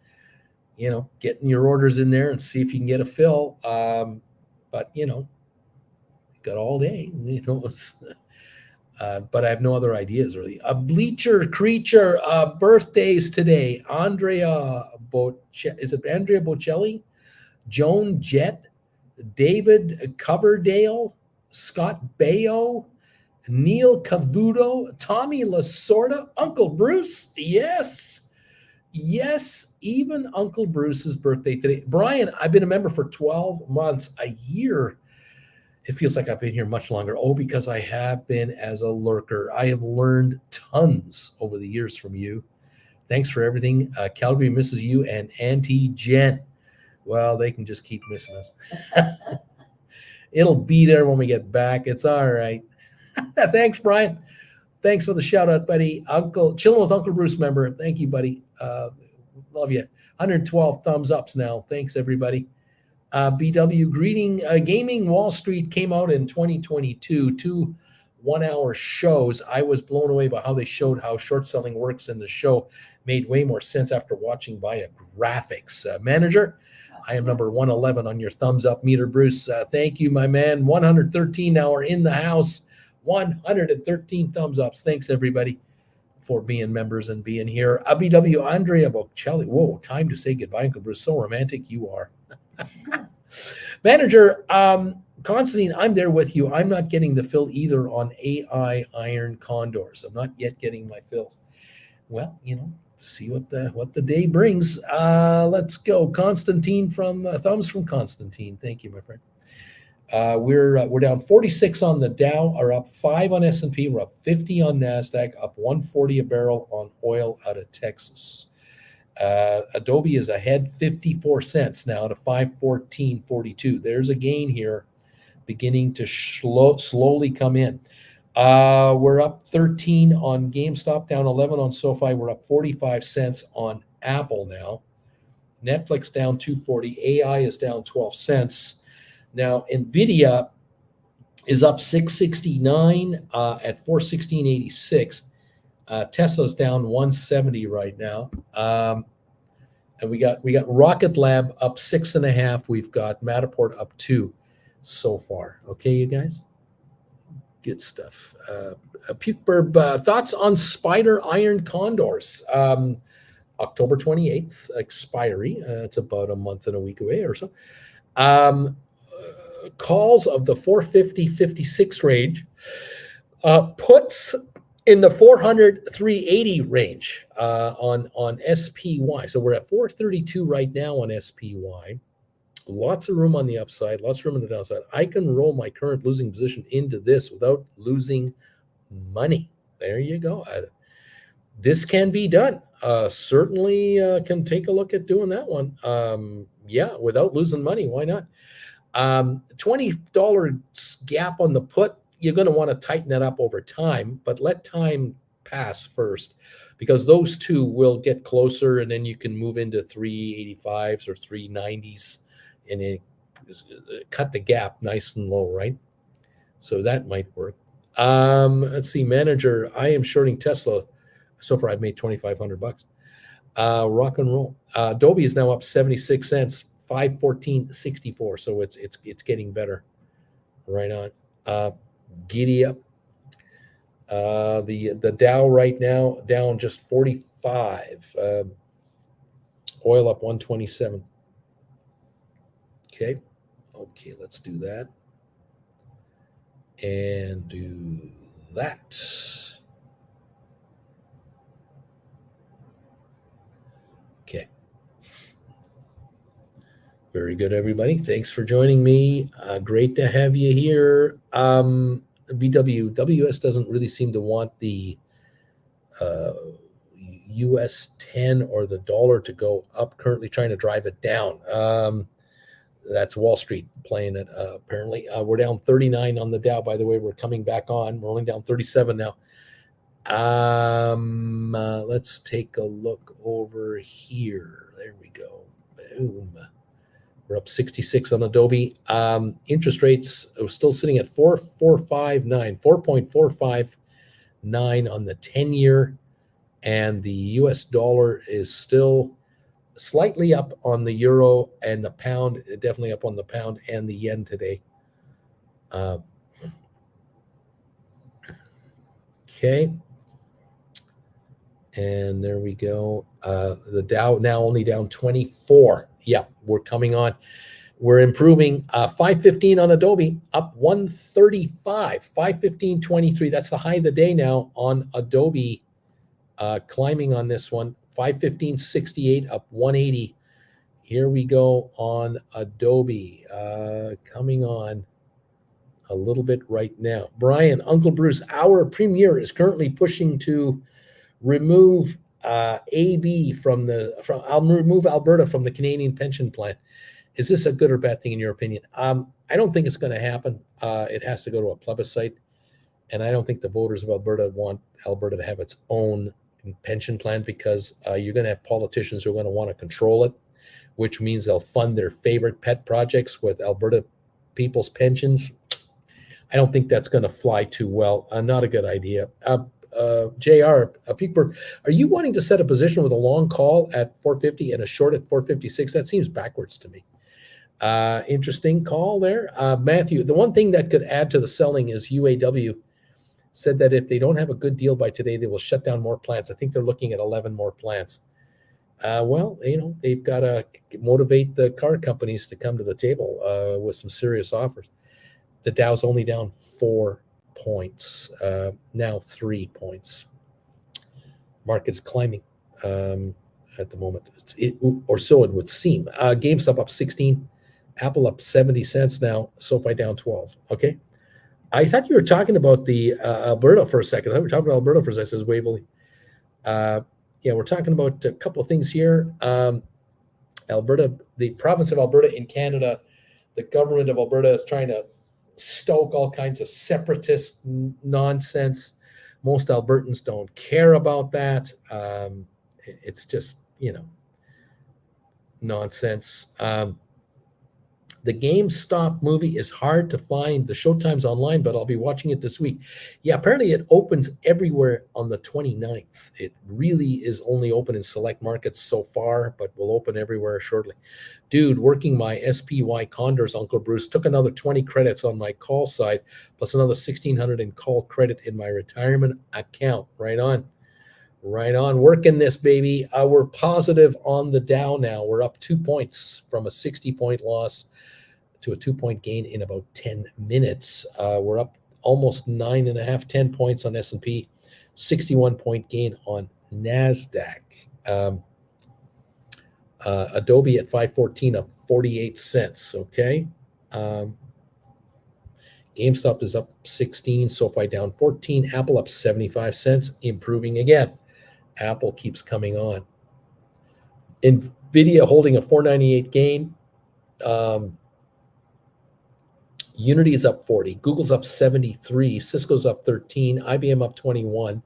getting your orders in there and see if you can get a fill. But, got all day, but I have no other ideas really. A bleacher creature, birthdays today. Is it Andrea Bocelli? Joan Jett, David Coverdale, Scott Baio, Neil Cavuto, Tommy Lasorda, Uncle Bruce. Yes. Yes, even Uncle Bruce's birthday today. Brian, I've been a member for 12 months, a year. It feels like I've been here much longer. Oh, because I have been as a lurker. I have learned tons over the years from you. Thanks for everything. Calgary misses you and Auntie Jen. Well, they can just keep missing us. It'll be there when we get back. It's all right. Thanks, Brian. Thanks for the shout out, buddy. Chilling with Uncle Bruce member. Thank you, buddy. Love you. 112 thumbs ups now. Thanks, everybody. BW greeting. Gaming Wall Street came out in 2022. 2 1-hour shows. I was blown away by how they showed how short selling works, and the show made way more sense after watching via graphics. Manager, I am number 111 on your thumbs up meter, Bruce. Thank you, my man. 113 now are in the house. 113 thumbs ups. Thanks, everybody, for being members and being here. BW Andrea Bocelli. Whoa, time to say goodbye, Uncle Bruce. So romantic you are. Manager, Constantine, I'm there with you. I'm not getting the fill either on AI iron condors. I'm not yet getting my fills. Well, see what the day brings. Let's go. Constantine from thumbs from Constantine. Thank you, my friend. We're down 46 on the Dow, are up 5 on S&P, we're up 50 on NASDAQ, up 140 a barrel on oil out of Texas. Adobe is ahead 54 cents now to 514.42. There's a gain here beginning to slowly come in. We're up 13 on GameStop, down 11 on SoFi. We're up 45 cents on Apple now. Netflix down 240. AI is down 12 cents. Now, NVIDIA is up 669 at 416.86. Tesla's down 170 right now. And we got Rocket Lab up 6.5. We've got Matterport up 2 so far. Okay, you guys? Good stuff. Pukeburb, thoughts on Spider Iron Condors? October 28th, expiry. It's about a month and a week away or so. Calls of the 450-56 range, puts in the 400-380 range on SPY. So we're at 432 right now on SPY. Lots of room on the upside, lots of room on the downside. I can roll my current losing position into this without losing money. There you go. This can be done. Certainly can take a look at doing that one. Yeah, without losing money. Why not? $20 gap on the put, you're going to want to tighten that up over time, but let time pass first, because those two will get closer, and then you can move into 385s or 390s and then cut the gap nice and low, right? So that might work. Let's see, manager, I am shorting Tesla. So far, I've made $2,500. Rock and roll. Adobe is now up 76 cents. 514.64, so it's getting better. Right on. Giddy up. The Dow right now down just 45. Oil up 127. Okay, let's do that and do that. Okay. Very good, everybody. Thanks for joining me. Great to have you here. WS doesn't really seem to want the US 10 or the dollar to go up, currently trying to drive it down. That's Wall Street playing it, apparently. We're down 39 on the Dow, by the way. We're coming back on. We're only down 37 now. Let's take a look over here. There we go. Boom. We're up 66 on Adobe. Interest rates are still sitting at 4.459 on the 10-year, and the US dollar is still slightly up on the euro, and the pound, definitely up on the pound and the yen today. Okay. And there we go. The Dow now only down 24 Yeah, we're coming on. We're improving. 515 on Adobe, up 135. 515.23. That's the high of the day now on Adobe. Climbing on this one. 515.68, up 180. Here we go on Adobe. Coming on a little bit right now. Brian, Uncle Bruce, our premier is currently pushing to remove AB I'll remove Alberta from the Canadian pension plan. Is this a good or bad thing in your opinion? I don't think it's going to happen. It has to go to a plebiscite, and I don't think the voters of Alberta want Alberta to have its own pension plan, because you're going to have politicians who are going to want to control it, which means they'll fund their favorite pet projects with Alberta people's pensions. I don't think that's going to fly too well. Not a good idea. JR, Peakbird, are you wanting to set a position with a long call at 450 and a short at 456? That seems backwards to me. Interesting call there. Matthew, the one thing that could add to the selling is UAW said that if they don't have a good deal by today, they will shut down more plants. I think they're looking at 11 more plants. Well, they've got to motivate the car companies to come to the table with some serious offers. The Dow's only down 4 points, now 3 points. Market's climbing at the moment, or so it would seem. GameStop up 16, Apple up 70 cents now, SoFi down 12. Okay. I thought you were talking about the Alberta for a second. I thought we were talking about Alberta for a second, says Waverly. Yeah, we're talking about a couple of things here. Alberta, the province of Alberta in Canada, the government of Alberta is trying to stoke all kinds of separatist nonsense. Most Albertans don't care about that. It's just, nonsense. The GameStop movie is hard to find. The showtime's online, but I'll be watching it this week. Yeah, apparently it opens everywhere on the 29th. It really is only open in select markets so far, but will open everywhere shortly. Dude, working my SPY Condors, Uncle Bruce, took another 20 credits on my call side, plus another 1,600 in call credit in my retirement account. Right on. Right on. Working this, baby. We're positive on the Dow now. We're up 2 points from a 60-point loss to a 2-point gain in about 10 minutes. We're up almost 9.5, 10 points on S&P, 61-point gain on NASDAQ. Adobe at 514 up 48 cents. Okay. GameStop is up 16, SoFi down 14, Apple up 75 cents, improving again. Apple keeps coming on. NVIDIA holding a 498 gain. Unity is up 40. Google's up 73. Cisco's up 13. IBM up 21.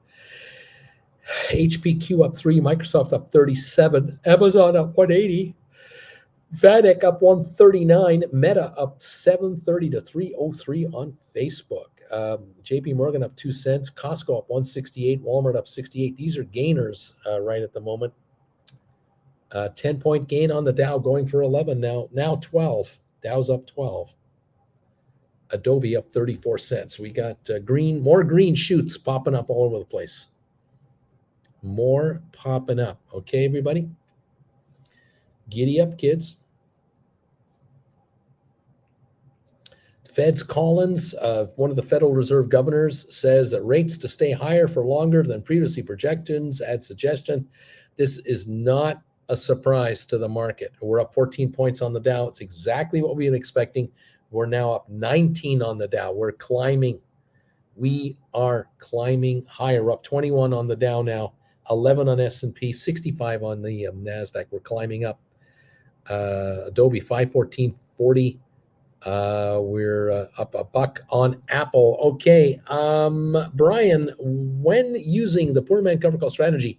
HPQ up 3. Microsoft up 37. Amazon up 180. VanEck up 139. Meta up 730 to 303 on Facebook. JP Morgan up 2 cents. Costco up 168. Walmart up 68. These are gainers right at the moment. 10-point gain on the Dow, going for 11 now. Now 12. Dow's up 12. Adobe up 34 cents. We got more green shoots popping up all over the place. More popping up. Okay, everybody? Giddy up, kids. Fed's Collins, one of the Federal Reserve governors, says that rates to stay higher for longer than previously projections. Add suggestion. This is not a surprise to the market. We're up 14 points on the Dow. It's exactly what we were expecting. We're now up 19 on the Dow. We're climbing. We are climbing higher. We're up 21 on the Dow now, 11 on S&P, 65 on the NASDAQ. We're climbing up. Adobe 514.40. We're up a buck on Apple. Okay, Brian, when using the poor man cover call strategy,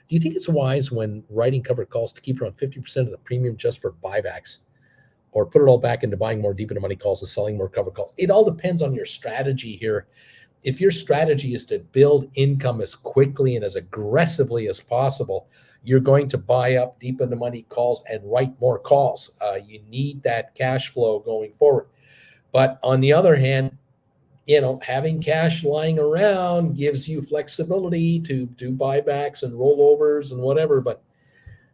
do you think it's wise when writing covered calls to keep around 50% of the premium just for buybacks, or put it all back into buying more deep into money calls and selling more covered calls? It all depends on your strategy here. If your strategy is to build income as quickly and as aggressively as possible, you're going to buy up deep into money calls and write more calls. You need that cash flow going forward. But on the other hand, having cash lying around gives you flexibility to do buybacks and rollovers and whatever. But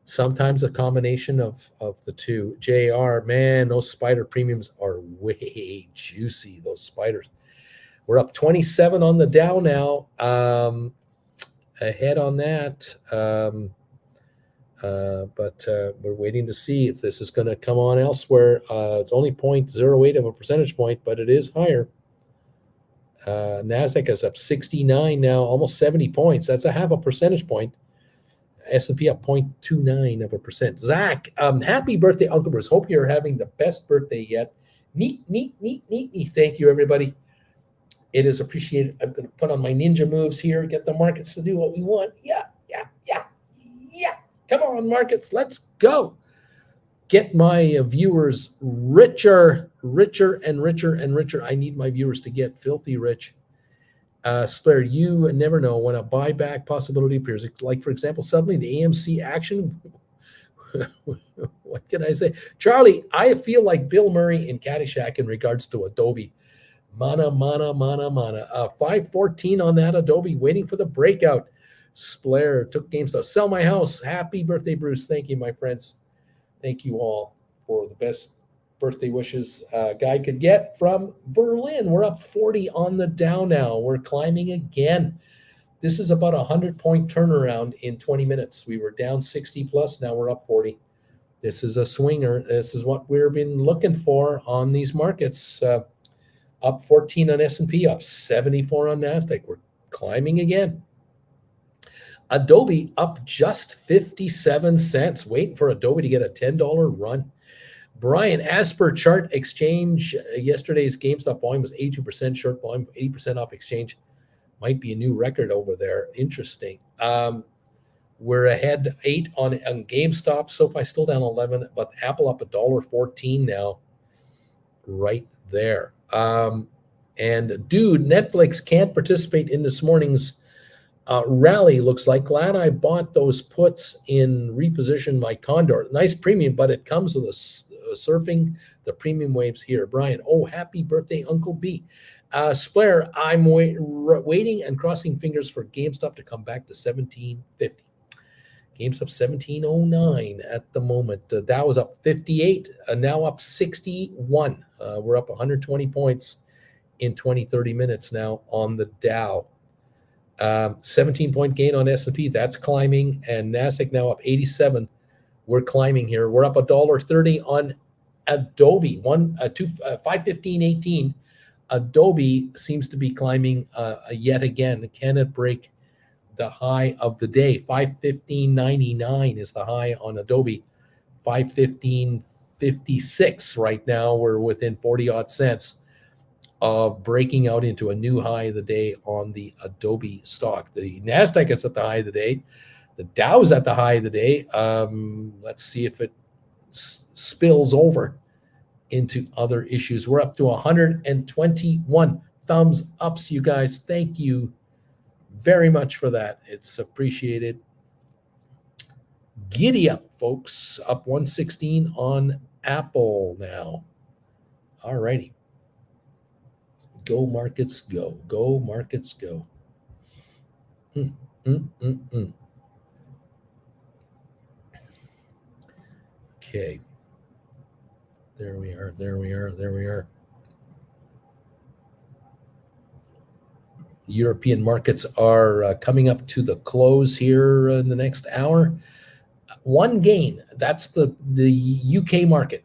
Sometimes a combination of the two. JR, man, those spider premiums are way juicy, those spiders. We're up 27 on the Dow now. Ahead on that. But we're waiting to see if this is going to come on elsewhere. It's only 0.08 of a percentage point, but it is higher. NASDAQ is up 69 now, almost 70 points. That's a half a percentage point. S&P up 0.29 of a percent. Zach, happy birthday, Uncle Bruce. Hope you're having the best birthday yet. Neat. Thank you, everybody. It is appreciated. I'm going to put on my ninja moves here, get the markets to do what we want. Yeah. Come on, markets. Let's go. Get my viewers richer and richer. I need my viewers to get filthy rich. Slayer, you never know when a buyback possibility appears. Like, for example, suddenly the AMC action. What can I say? Charlie, I feel like Bill Murray in Caddyshack in regards to Adobe. Mana. 514 on that Adobe, waiting for the breakout. Splair took Gamestop. Sell my house. Happy birthday, Bruce. Thank you, my friends. Thank you all for the best birthday wishes a guy could get from Berlin. We're up 40 on the Dow now. We're climbing again. This is about a 100-point turnaround in 20 minutes. We were down 60 plus. Now we're up 40. This is a swinger. This is what we've been looking for on these markets. Up 14 on S&P, up 74 on NASDAQ. We're climbing again. Adobe up just 57 cents, waiting for Adobe to get a $10 run. Brian, as per chart exchange, yesterday's GameStop volume was 82% short volume, 80% off exchange. Might be a new record over there. Interesting. We're ahead 8 on GameStop. SoFi still down 11, but Apple up $1.14 now. Right there. And dude, Netflix can't participate in this morning's rally. Looks like. Glad I bought those puts in reposition my Condor. Nice premium, but it comes with a surfing the premium waves here. Brian, happy birthday, Uncle B. Splair, I'm waiting and crossing fingers for GameStop to come back to 1750. GameStop 1709 at the moment. The Dow is up 58, now up 61. We're up 120 points in 30 minutes now on the Dow. 17-point gain on S&P. That's climbing. And NASDAQ now up 87. We're climbing here. We're up $1.30 on Adobe. 515.18. Adobe seems to be climbing yet again. Can it break the high of the day? 515.99 is the high on Adobe. 515.56 right now. We're within 40 odd cents of breaking out into a new high of the day on the Adobe stock. The NASDAQ is at the high of the day. The Dow is at the high of the day. Let's see if it spills over into other issues. We're up to 121 thumbs ups, you guys. Thank you very much for that. It's appreciated. Giddy up, folks. Up 116 on Apple now. All righty. Go markets, go. Go markets, go. Okay. There we are. The European markets are coming up to the close here in the next hour. One gain. That's the UK market.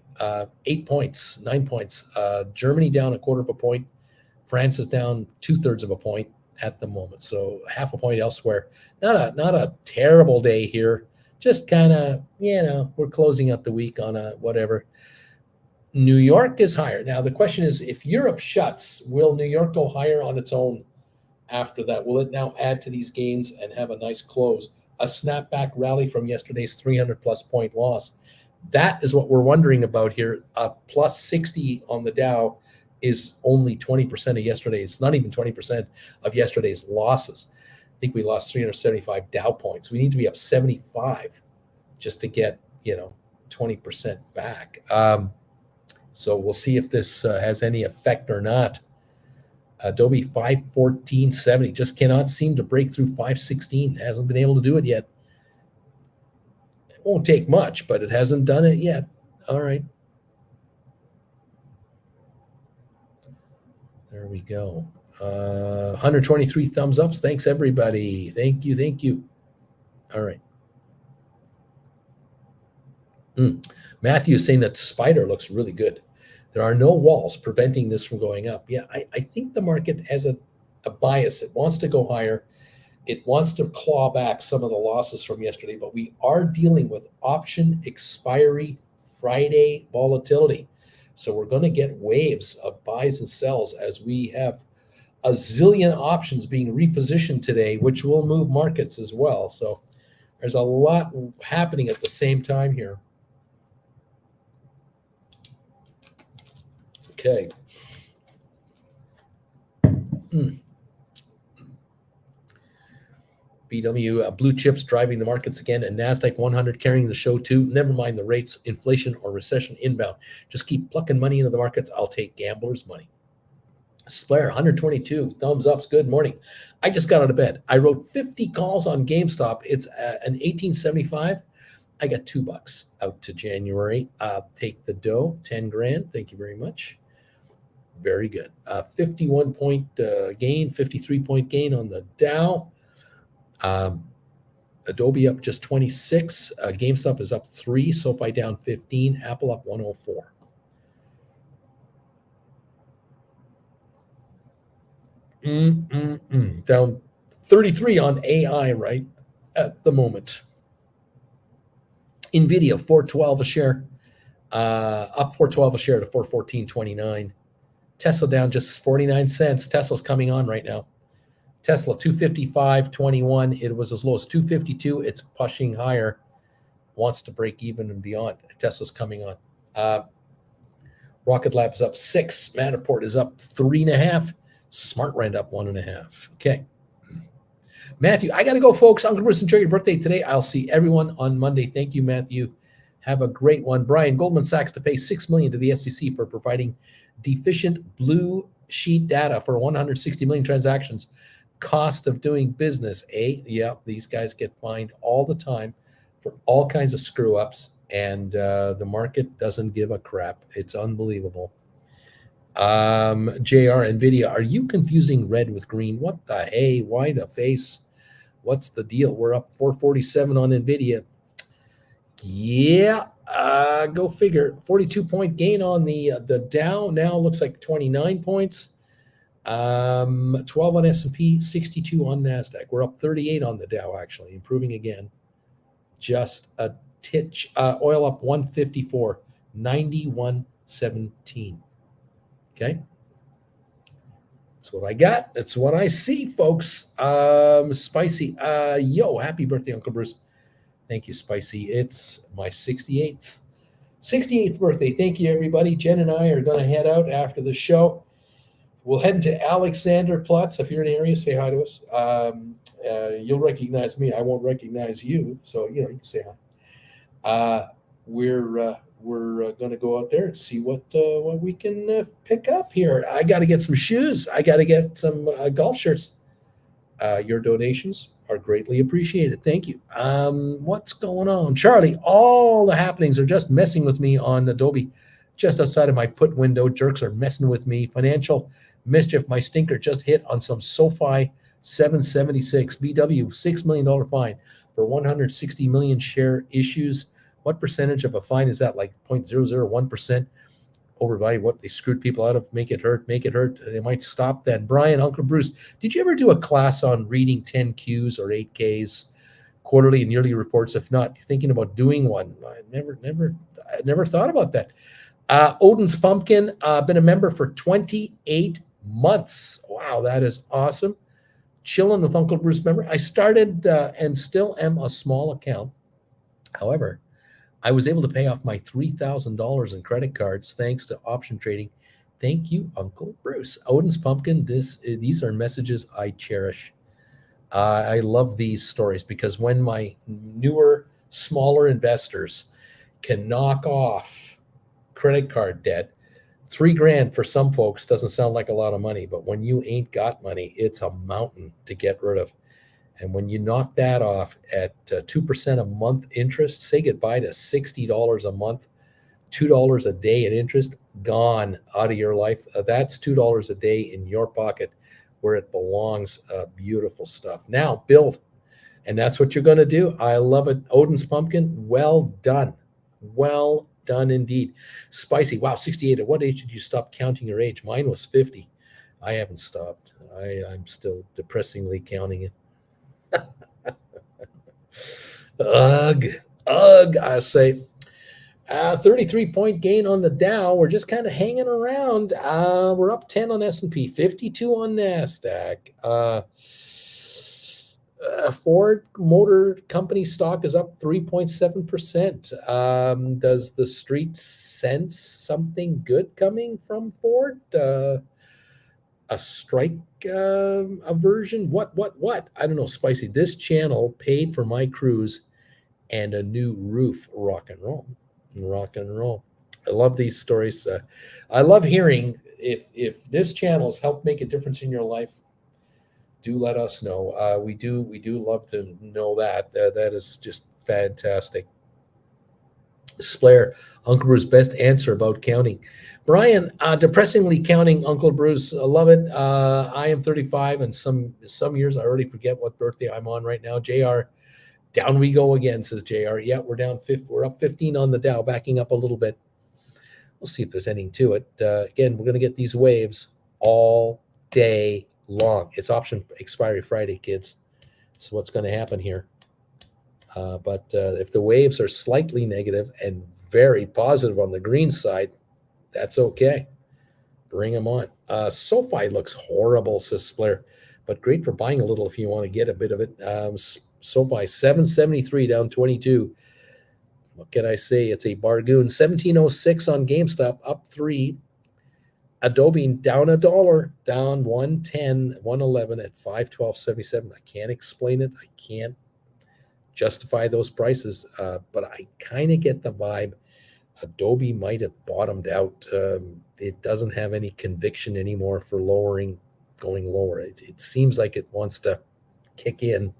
8 points, 9 points. Germany down a quarter of a point. France is down 2/3 of a point at the moment. So half a point elsewhere. Not a terrible day here. Just kind of, we're closing out the week on a whatever. New York is higher. Now, the question is, if Europe shuts, will New York go higher on its own after that? Will it now add to these gains and have a nice close? A snapback rally from yesterday's 300-plus point loss. That is what we're wondering about here. Plus 60 on the Dow is only 20% of yesterday's, not even 20% of yesterday's losses. I think we lost 375 Dow points. We need to be up 75 just to get, 20% back. So we'll see if this has any effect or not. Adobe 514.70 just cannot seem to break through 516. Hasn't been able to do it yet. It won't take much, but it hasn't done it yet. All right. There we go. 123 thumbs ups. Thanks, everybody. Thank you. Thank you. All right. Matthew is saying that Spider looks really good. There are no walls preventing this from going up. Yeah, I think the market has a bias. It wants to go higher. It wants to claw back some of the losses from yesterday, but we are dealing with option expiry Friday volatility. So we're going to get waves of buys and sells as we have a zillion options being repositioned today, which will move markets as well. So there's a lot happening at the same time here. Okay. BW, blue chips driving the markets again, and NASDAQ 100 carrying the show too. Never mind the rates, inflation, or recession inbound. Just keep plucking money into the markets. I'll take gamblers' money. Splair, 122, thumbs ups. Good morning. I just got out of bed. I wrote 50 calls on GameStop. It's an 1875. I got $2 out to January. Take the dough, 10 grand. Thank you very much. Very good. 51 point gain, 53 point gain on the Dow. Adobe up just 26. GameStop is up 3. SoFi down 15. Apple up 104. Down 33 on AI right at the moment. NVIDIA 412 a share, up 412 a share to 414.29. Tesla down just 49 cents. Tesla's coming on right now. Tesla 255.21. It was as low as 252. It's pushing higher. Wants to break even and beyond. Tesla's coming on. Rocket Lab is up 6. Matterport is up 3.5. Smart Rent up 1.5. Okay. Matthew, I got to go, folks. Uncle Bruce, enjoy your birthday today. I'll see everyone on Monday. Thank you, Matthew. Have a great one. Brian, Goldman Sachs to pay $6 million to the SEC for providing deficient blue sheet data for 160 million transactions. Cost of doing business, eh? Yeah, these guys get fined all the time for all kinds of screw ups, and the market doesn't give a crap. It's unbelievable. JR, NVIDIA, are you confusing red with green? What the hey? Why the face? What's the deal? We're up 447 on NVIDIA. Yeah, go figure. 42-point gain on the Dow. Now looks like 29 points. 12 on S&P, 62 on NASDAQ. We're up 38 on the Dow, actually, improving again. Just a titch. Oil up 154, 91.17. Okay. That's what I got. That's what I see, folks. Spicy. Yo, happy birthday, Uncle Bruce. Thank you, Spicy. It's my 68th birthday. Thank you, everybody. Jen and I are going to head out after the show. We'll head into Alexanderplatz. If you're in the area, say hi to us. You'll recognize me. I won't recognize you. So, you can say hi. We're going to go out there and see what we can pick up here. I got to get some shoes. I got to get some golf shirts. Your donations are greatly appreciated. Thank you. What's going on? Charlie, all the happenings are just messing with me on Adobe. Just outside of my put window, jerks are messing with me. Financial mischief. My stinker just hit on some SoFi 776. BW, $6 million fine for 160 million share issues. What percentage of a fine is that? Like 0.001% over by what they screwed people out of? Make it hurt. They might stop then. Brian, Uncle Bruce, did you ever do a class on reading 10Qs or 8Ks, quarterly and yearly reports? If not, you're thinking about doing one. I never thought about that. Odin's Pumpkin, been a member for 28 months. Wow, that is awesome. Chilling with Uncle Bruce member. I started and still am a small account. However, I was able to pay off my $3,000 in credit cards thanks to option trading. Thank you, Uncle Bruce. Odin's Pumpkin, these are messages I cherish. I love these stories because when my newer, smaller investors can knock off credit card debt, $3,000 for some folks doesn't sound like a lot of money, but when you ain't got money, it's a mountain to get rid of. And when you knock that off at 2% a month interest, say goodbye to $60 a month, $2 a day in interest, gone out of your life. That's $2 a day in your pocket where it belongs. Beautiful stuff. Now, build. And that's what you're going to do. I love it. Odin's Pumpkin, well done. Well done indeed. Spicy. Wow, 68. At what age did you stop counting your age? Mine was 50. I haven't stopped. I'm still depressingly counting it. Ugh, I say. 33-point gain on the Dow. We're just kind of hanging around. We're up 10 on S&P, 52 on NASDAQ. Ford Motor Company stock is up 3.7%. Does the street sense something good coming from Ford? A strike aversion? What? I don't know, Spicy. This channel paid for my cruise and a new roof. Rock and roll. I love these stories. I love hearing if this channel has helped make a difference in your life. Do let us know. We do love to know that. That is just fantastic. Splair, Uncle Bruce, best answer about counting. Brian, depressingly counting, Uncle Bruce. I love it. I am 35, and some years I already forget what birthday I'm on right now. JR, down we go again, says JR. Yeah, we're down 50. We're up 15 on the Dow, backing up a little bit. We'll see if there's anything to it. Again, we're going to get these waves all day long. It's option expiry Friday, kids. So what's going to happen here? But if the waves are slightly negative and very positive on the green side, that's okay. Bring them on. SoFi looks horrible, says Splair, but great for buying a little if you want to get a bit of it. SoFi 773 down 22. What can I say? It's a bargain. 1706 on GameStop, up 3. Adobe down $1, down 110, 111 at 512.77. I can't explain it. I can't justify those prices, but I kind of get the vibe Adobe might have bottomed out. It doesn't have any conviction anymore for going lower. It seems like it wants to kick in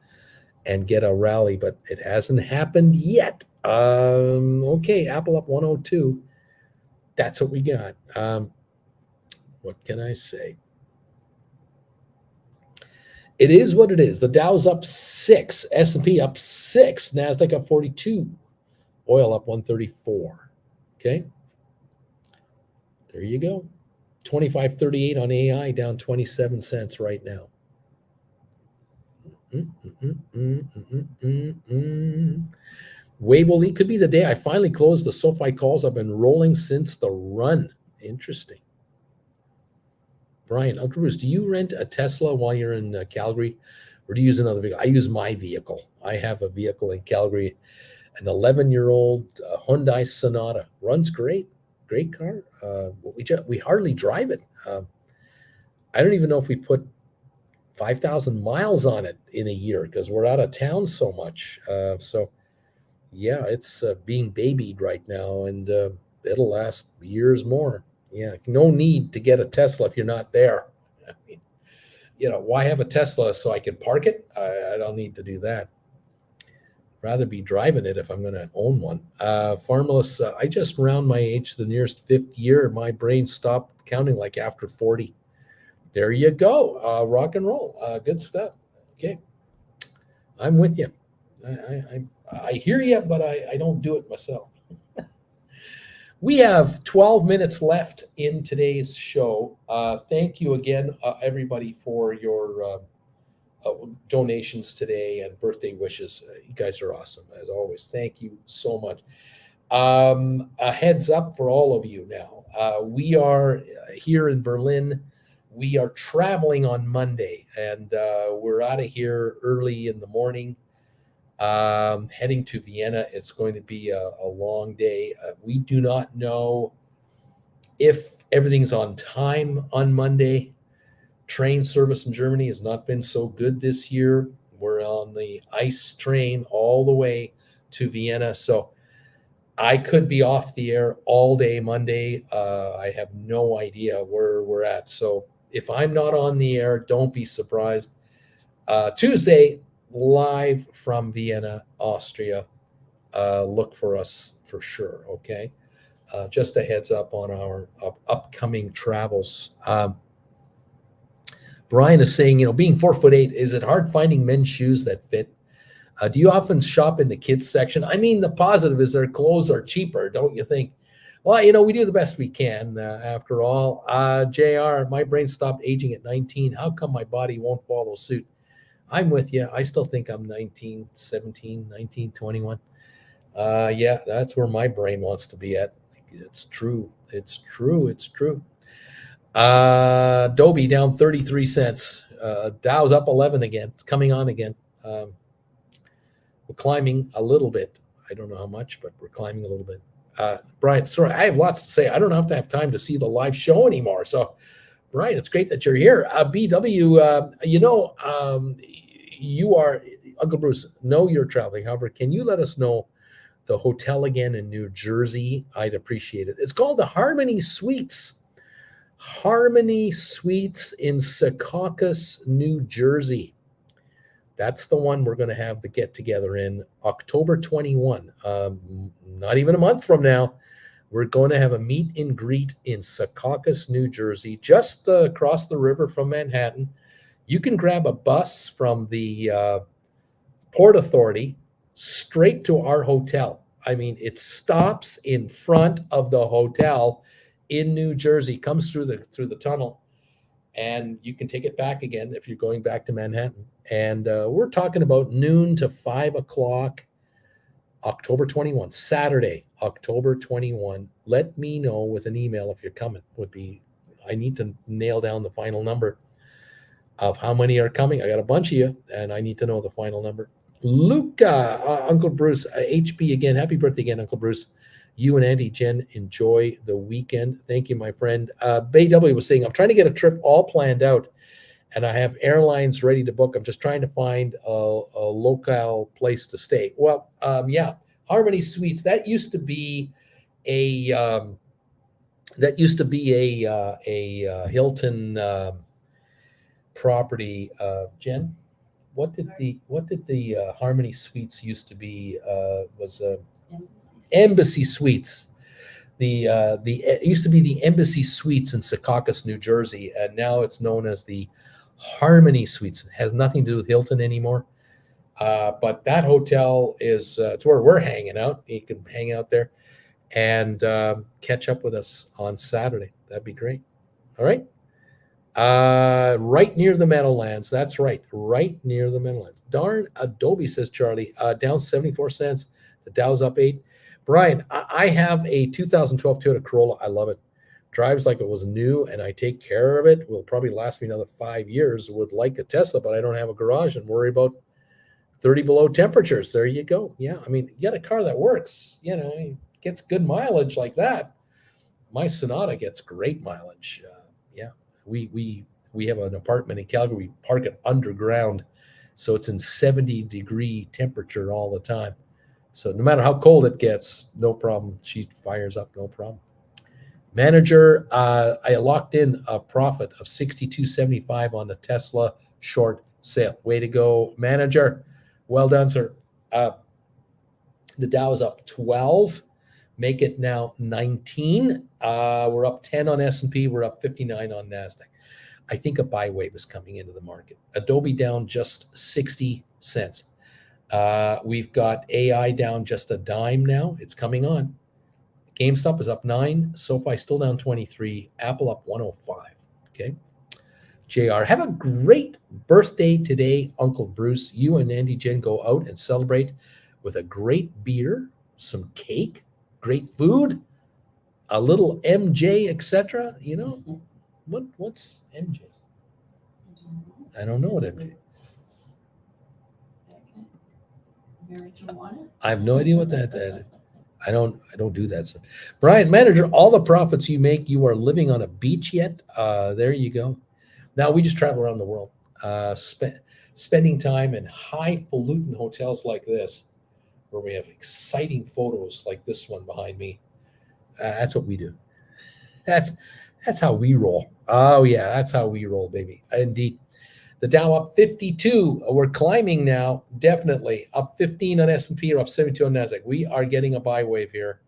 and get a rally, but it hasn't happened yet. Okay, Apple up 102. That's what we got. What can I say? It is what it is. The Dow's up 6, S&P up 6, NASDAQ up 42, oil up 134. Okay, there you go. 25.38 on AI, down 27 cents right now. Wave will lead. Could be the day I finally close the SoFi calls. I've been rolling since the run. Interesting. Brian, Uncle Bruce, do you rent a Tesla while you're in Calgary, or do you use another vehicle? I use my vehicle. I have a vehicle in Calgary, an 11-year-old Hyundai Sonata. Runs great car. We hardly drive it. I don't even know if we put 5,000 miles on it in a year because we're out of town so much. So, yeah, it's being babied right now, and it'll last years more. Yeah, no need to get a Tesla if you're not there. I mean, why have a Tesla so I can park it? I don't need to do that. Rather be driving it if I'm going to own one. Farmless, I just round my age to the nearest 5th year. My brain stopped counting like after 40. There you go. Rock and roll. Good stuff. Okay. I'm with you. I hear you, but I don't do it myself. We have 12 minutes left in today's show. Thank you again, everybody, for your donations today and birthday wishes. You guys are awesome, as always. Thank you so much. A heads up for all of you now. We are here in Berlin. We are traveling on Monday, and we're out of here early in the morning. Heading to Vienna. It's going to be a long day. We do not know if everything's on time on Monday. Train service in Germany has not been so good this year. We're on the ice train all the way to Vienna. So I could be off the air all day Monday. I have no idea where we're at. So if I'm not on the air, don't be surprised. Tuesday, live from Vienna, Austria. Look for us for sure. Okay. Just a heads up on our upcoming travels. Brian is saying, being 4'8", is it hard finding men's shoes that fit? Do you often shop in the kids section? I mean, the positive is their clothes are cheaper, don't you think? Well, we do the best we can. After all, JR, my brain stopped aging at 19. How come my body won't follow suit? I'm with you. I still think I'm 19, 17, 19, 21. Yeah, that's where my brain wants to be at. It's true. It's true. It's true. Adobe down 33 cents. Dow's up 11 again. It's coming on again. We're climbing a little bit. I don't know how much, but we're climbing a little bit. Brian, sorry, I have lots to say. I don't have time to see the live show anymore. So, Brian, it's great that you're here. BW, you are, Uncle Bruce, know you're traveling. However, can you let us know the hotel again in New Jersey? I'd appreciate it. It's called the Harmony Suites. Harmony Suites in Secaucus, New Jersey. That's the one we're going to have the get together in October 21. Not even a month from now. We're going to have a meet and greet in Secaucus, New Jersey, just across the river from Manhattan. You can grab a bus from the Port Authority straight to our hotel. I mean, it stops in front of the hotel in New Jersey, comes through the tunnel, and you can take it back again if you're going back to Manhattan. And we're talking about noon to 5 o'clock, October 21, Saturday, October 21. Let me know with an email if you're coming. I need to nail down the final number of how many are coming. I got a bunch of you, and I need to know the final number. Luca, Uncle Bruce, HB again. Happy birthday again, Uncle Bruce. You and Auntie Jen enjoy the weekend. Thank you, my friend. Bay W was saying, I'm trying to get a trip all planned out, and I have airlines ready to book. I'm just trying to find a local place to stay. Well, yeah, Harmony Suites. That used to be a Hilton property. Jen, what did the Harmony Suites used to be? Was Embassy Suites. It used to be the Embassy Suites in Secaucus, New Jersey, and now it's known as the Harmony Suites. It has nothing to do with Hilton anymore. But that hotel is it's where we're hanging out. You can hang out there and catch up with us on Saturday. That'd be great. All right. Right near the Meadowlands. That's right. Right near the Meadowlands. Darn Adobe, says Charlie. Down 74 cents. The Dow's up 8. Brian, I have a 2012 Toyota Corolla. I love it. Drives like it was new, and I take care of it. It will probably last me another 5 years. Would like a Tesla, but I don't have a garage and worry about 30 below temperatures. There you go. Yeah, I mean, you get a car that works. Gets good mileage like that. My Sonata gets great mileage. Yeah, we have an apartment in Calgary. We park it underground, so it's in 70-degree temperature all the time. So no matter how cold it gets, no problem. She fires up, no problem. Manager, I locked in a profit of $62.75 on the Tesla short sale. Way to go, manager. Well done, sir. The Dow is up 12. Make it now 19. We're up 10 on S&P. We're up 59 on NASDAQ. I think a buy wave is coming into the market. Adobe down just 60 cents. We've got AI down just a dime now. It's coming on. Gamestop is up 9. SoFi still down 23. Apple up 105. Okay. JR, have a great birthday today, Uncle Bruce. You and Andy Jen go out and celebrate with a great beer, some cake, great food, a little MJ, etc. What's MJ? I don't know what MJ. I have no idea what that is. I don't do that stuff. Brian, manager, all the profits you make, you are living on a beach yet? There you go. Now we just travel around the world, spending time in highfalutin hotels like this, where we have exciting photos like this one behind me. That's what we do. That's how we roll. Oh yeah, that's how we roll, baby. Indeed. The Dow up 52. We're climbing now, definitely. Up 15 on S&P or up 72 on NASDAQ. We are getting a buy wave here.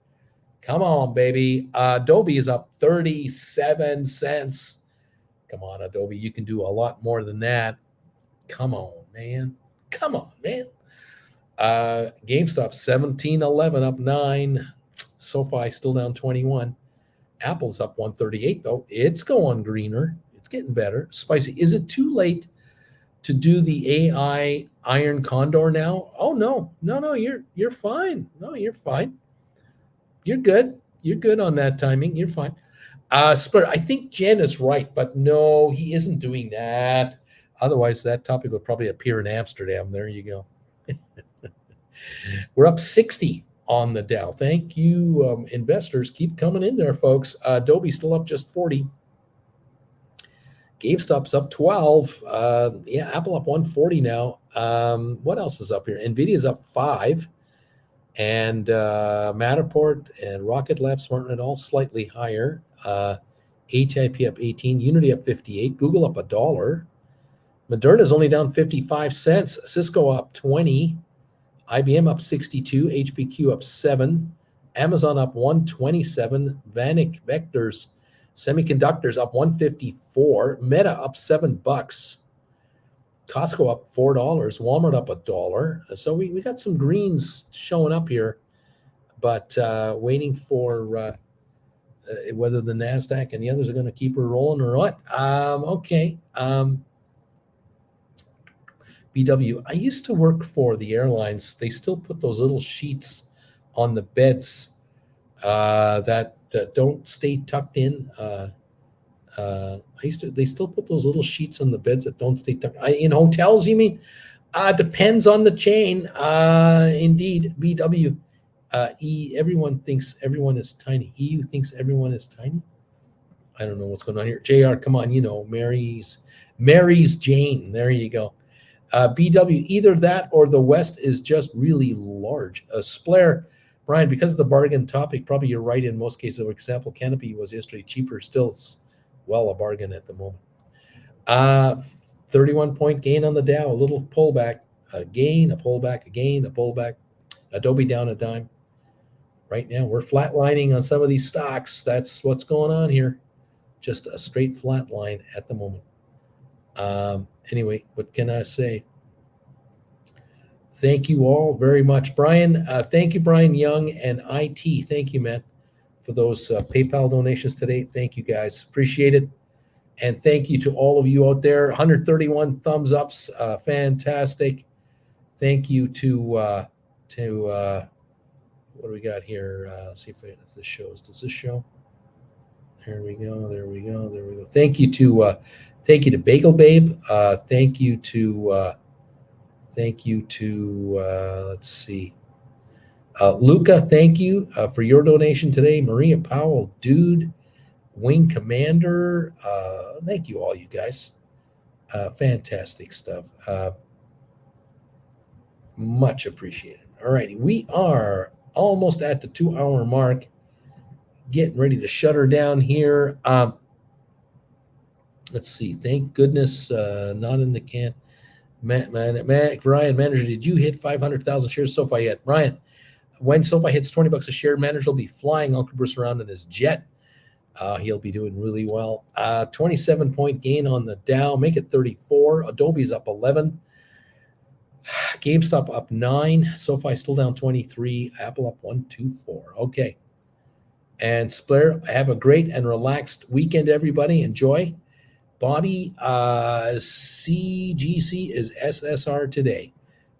Come on, baby. Adobe is up 37 cents. Come on, Adobe. You can do a lot more than that. Come on, man. Come on, man. GameStop 17.11 up 9. SoFi still down 21. Apple's up 138 though. It's going greener. It's getting better. Spicy. Is it too late to do the AI Iron Condor now? Oh no. You're fine. No, you're fine. You're good. You're good on that timing. You're fine. Spur, I think Jen is right, but no, he isn't doing that. Otherwise, that topic would probably appear in Amsterdam. There you go. We're up 60 on the Dow. Thank you, investors. Keep coming in there, folks. Adobe still up just 40. GameStop's up 12. Apple up 140 now. What else is up here? NVIDIA's up 5. And Matterport and Rocket Lab, SmartNet all slightly higher. HIP up 18. Unity up 58. Google up $1. Moderna's only down 55 cents. Cisco up 20. IBM up 62. HPQ up 7. Amazon up 127. Vanik Vectors Semiconductors up 154. Meta up $7. Costco up $4. Walmart up $1. So we got some greens showing up here, but waiting for whether the NASDAQ and the others are going to keep her rolling or what. Okay. BW. I used to work for the airlines. They still put those little sheets on the beds that don't stay tucked in. They still put those little sheets on the beds that don't stay tucked in hotels. You mean? Depends on the chain. Indeed, BW. Everyone thinks everyone is tiny. EU thinks everyone is tiny. I don't know what's going on here. JR, come on, Mary's Jane. There you go. BW, either that or the West is just really large. Splair, Brian, because of the bargain topic, probably you're right in most cases. For example, Canopy was yesterday cheaper, still well a bargain at the moment. 31-point gain on the Dow, a little pullback, a gain, a pullback, a gain, a pullback. Adobe down a dime. Right now, we're flatlining on some of these stocks. That's what's going on here. Just a straight flat line at the moment. Anyway, what can I say? Thank you all very much. Brian, thank you, Brian Young and IT. Thank you, man, for those PayPal donations today. Thank you, guys. Appreciate it. And thank you to all of you out there. 131 thumbs ups. Fantastic. Thank you to what do we got here? Let's see if this shows. Does this show? There we go. Thank you to Bagel Babe. Thank you to let's see. Luca, thank you for your donation today. Maria Powell, Dude, Wing Commander. Thank you all, you guys. Fantastic stuff. Much appreciated. All righty. We are almost at the 2-hour mark. Getting ready to shut her down here. Let's see. Thank goodness, not in the can. Ryan, manager, did you hit 500,000 shares SoFi yet? Ryan, when SoFi hits $20 a share, manager will be flying Uncle Bruce around in his jet. He'll be doing really well. 27-point gain on the Dow. Make it 34. Adobe's up 11. GameStop up 9. SoFi still down 23. Apple up 124. Okay. And Splair, have a great and relaxed weekend, everybody. Enjoy. Bobby, CGC is SSR today.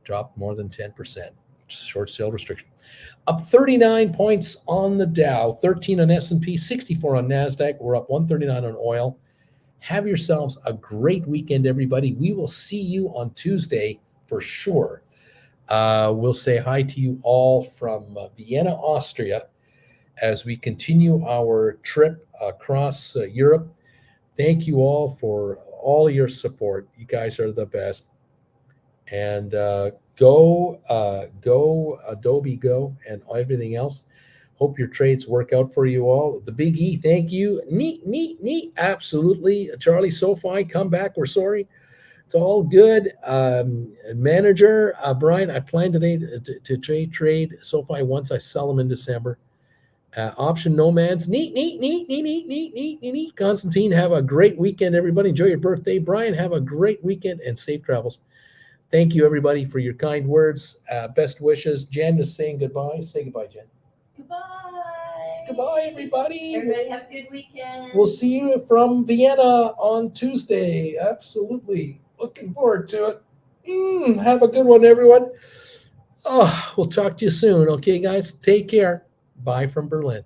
Dropped more than 10%. Short sale restriction. Up 39 points on the Dow, 13 on S&P, 64 on NASDAQ. We're up 139 on oil. Have yourselves a great weekend, everybody. We will see you on Tuesday for sure. We'll say hi to you all from Vienna, Austria, as we continue our trip across Europe. Thank you all for all your support. You guys are the best. And go Adobe Go and everything else. Hope your trades work out for you all. The Big E, thank you. Neat. Absolutely. Charlie, SoFi, come back. We're sorry. It's all good. Manager Brian, I plan today to trade SoFi once I sell them in December. Option nomads, neat. Constantine, have a great weekend, everybody. Enjoy your birthday. Brian, have a great weekend and safe travels. Thank you, everybody, for your kind words. Best wishes. Jen is saying goodbye. Say goodbye, Jen. Goodbye. Goodbye, everybody. Everybody have a good weekend. We'll see you from Vienna on Tuesday. Absolutely. Looking forward to it. Have a good one, everyone. We'll talk to you soon. Okay, guys, take care. Bye from Berlin.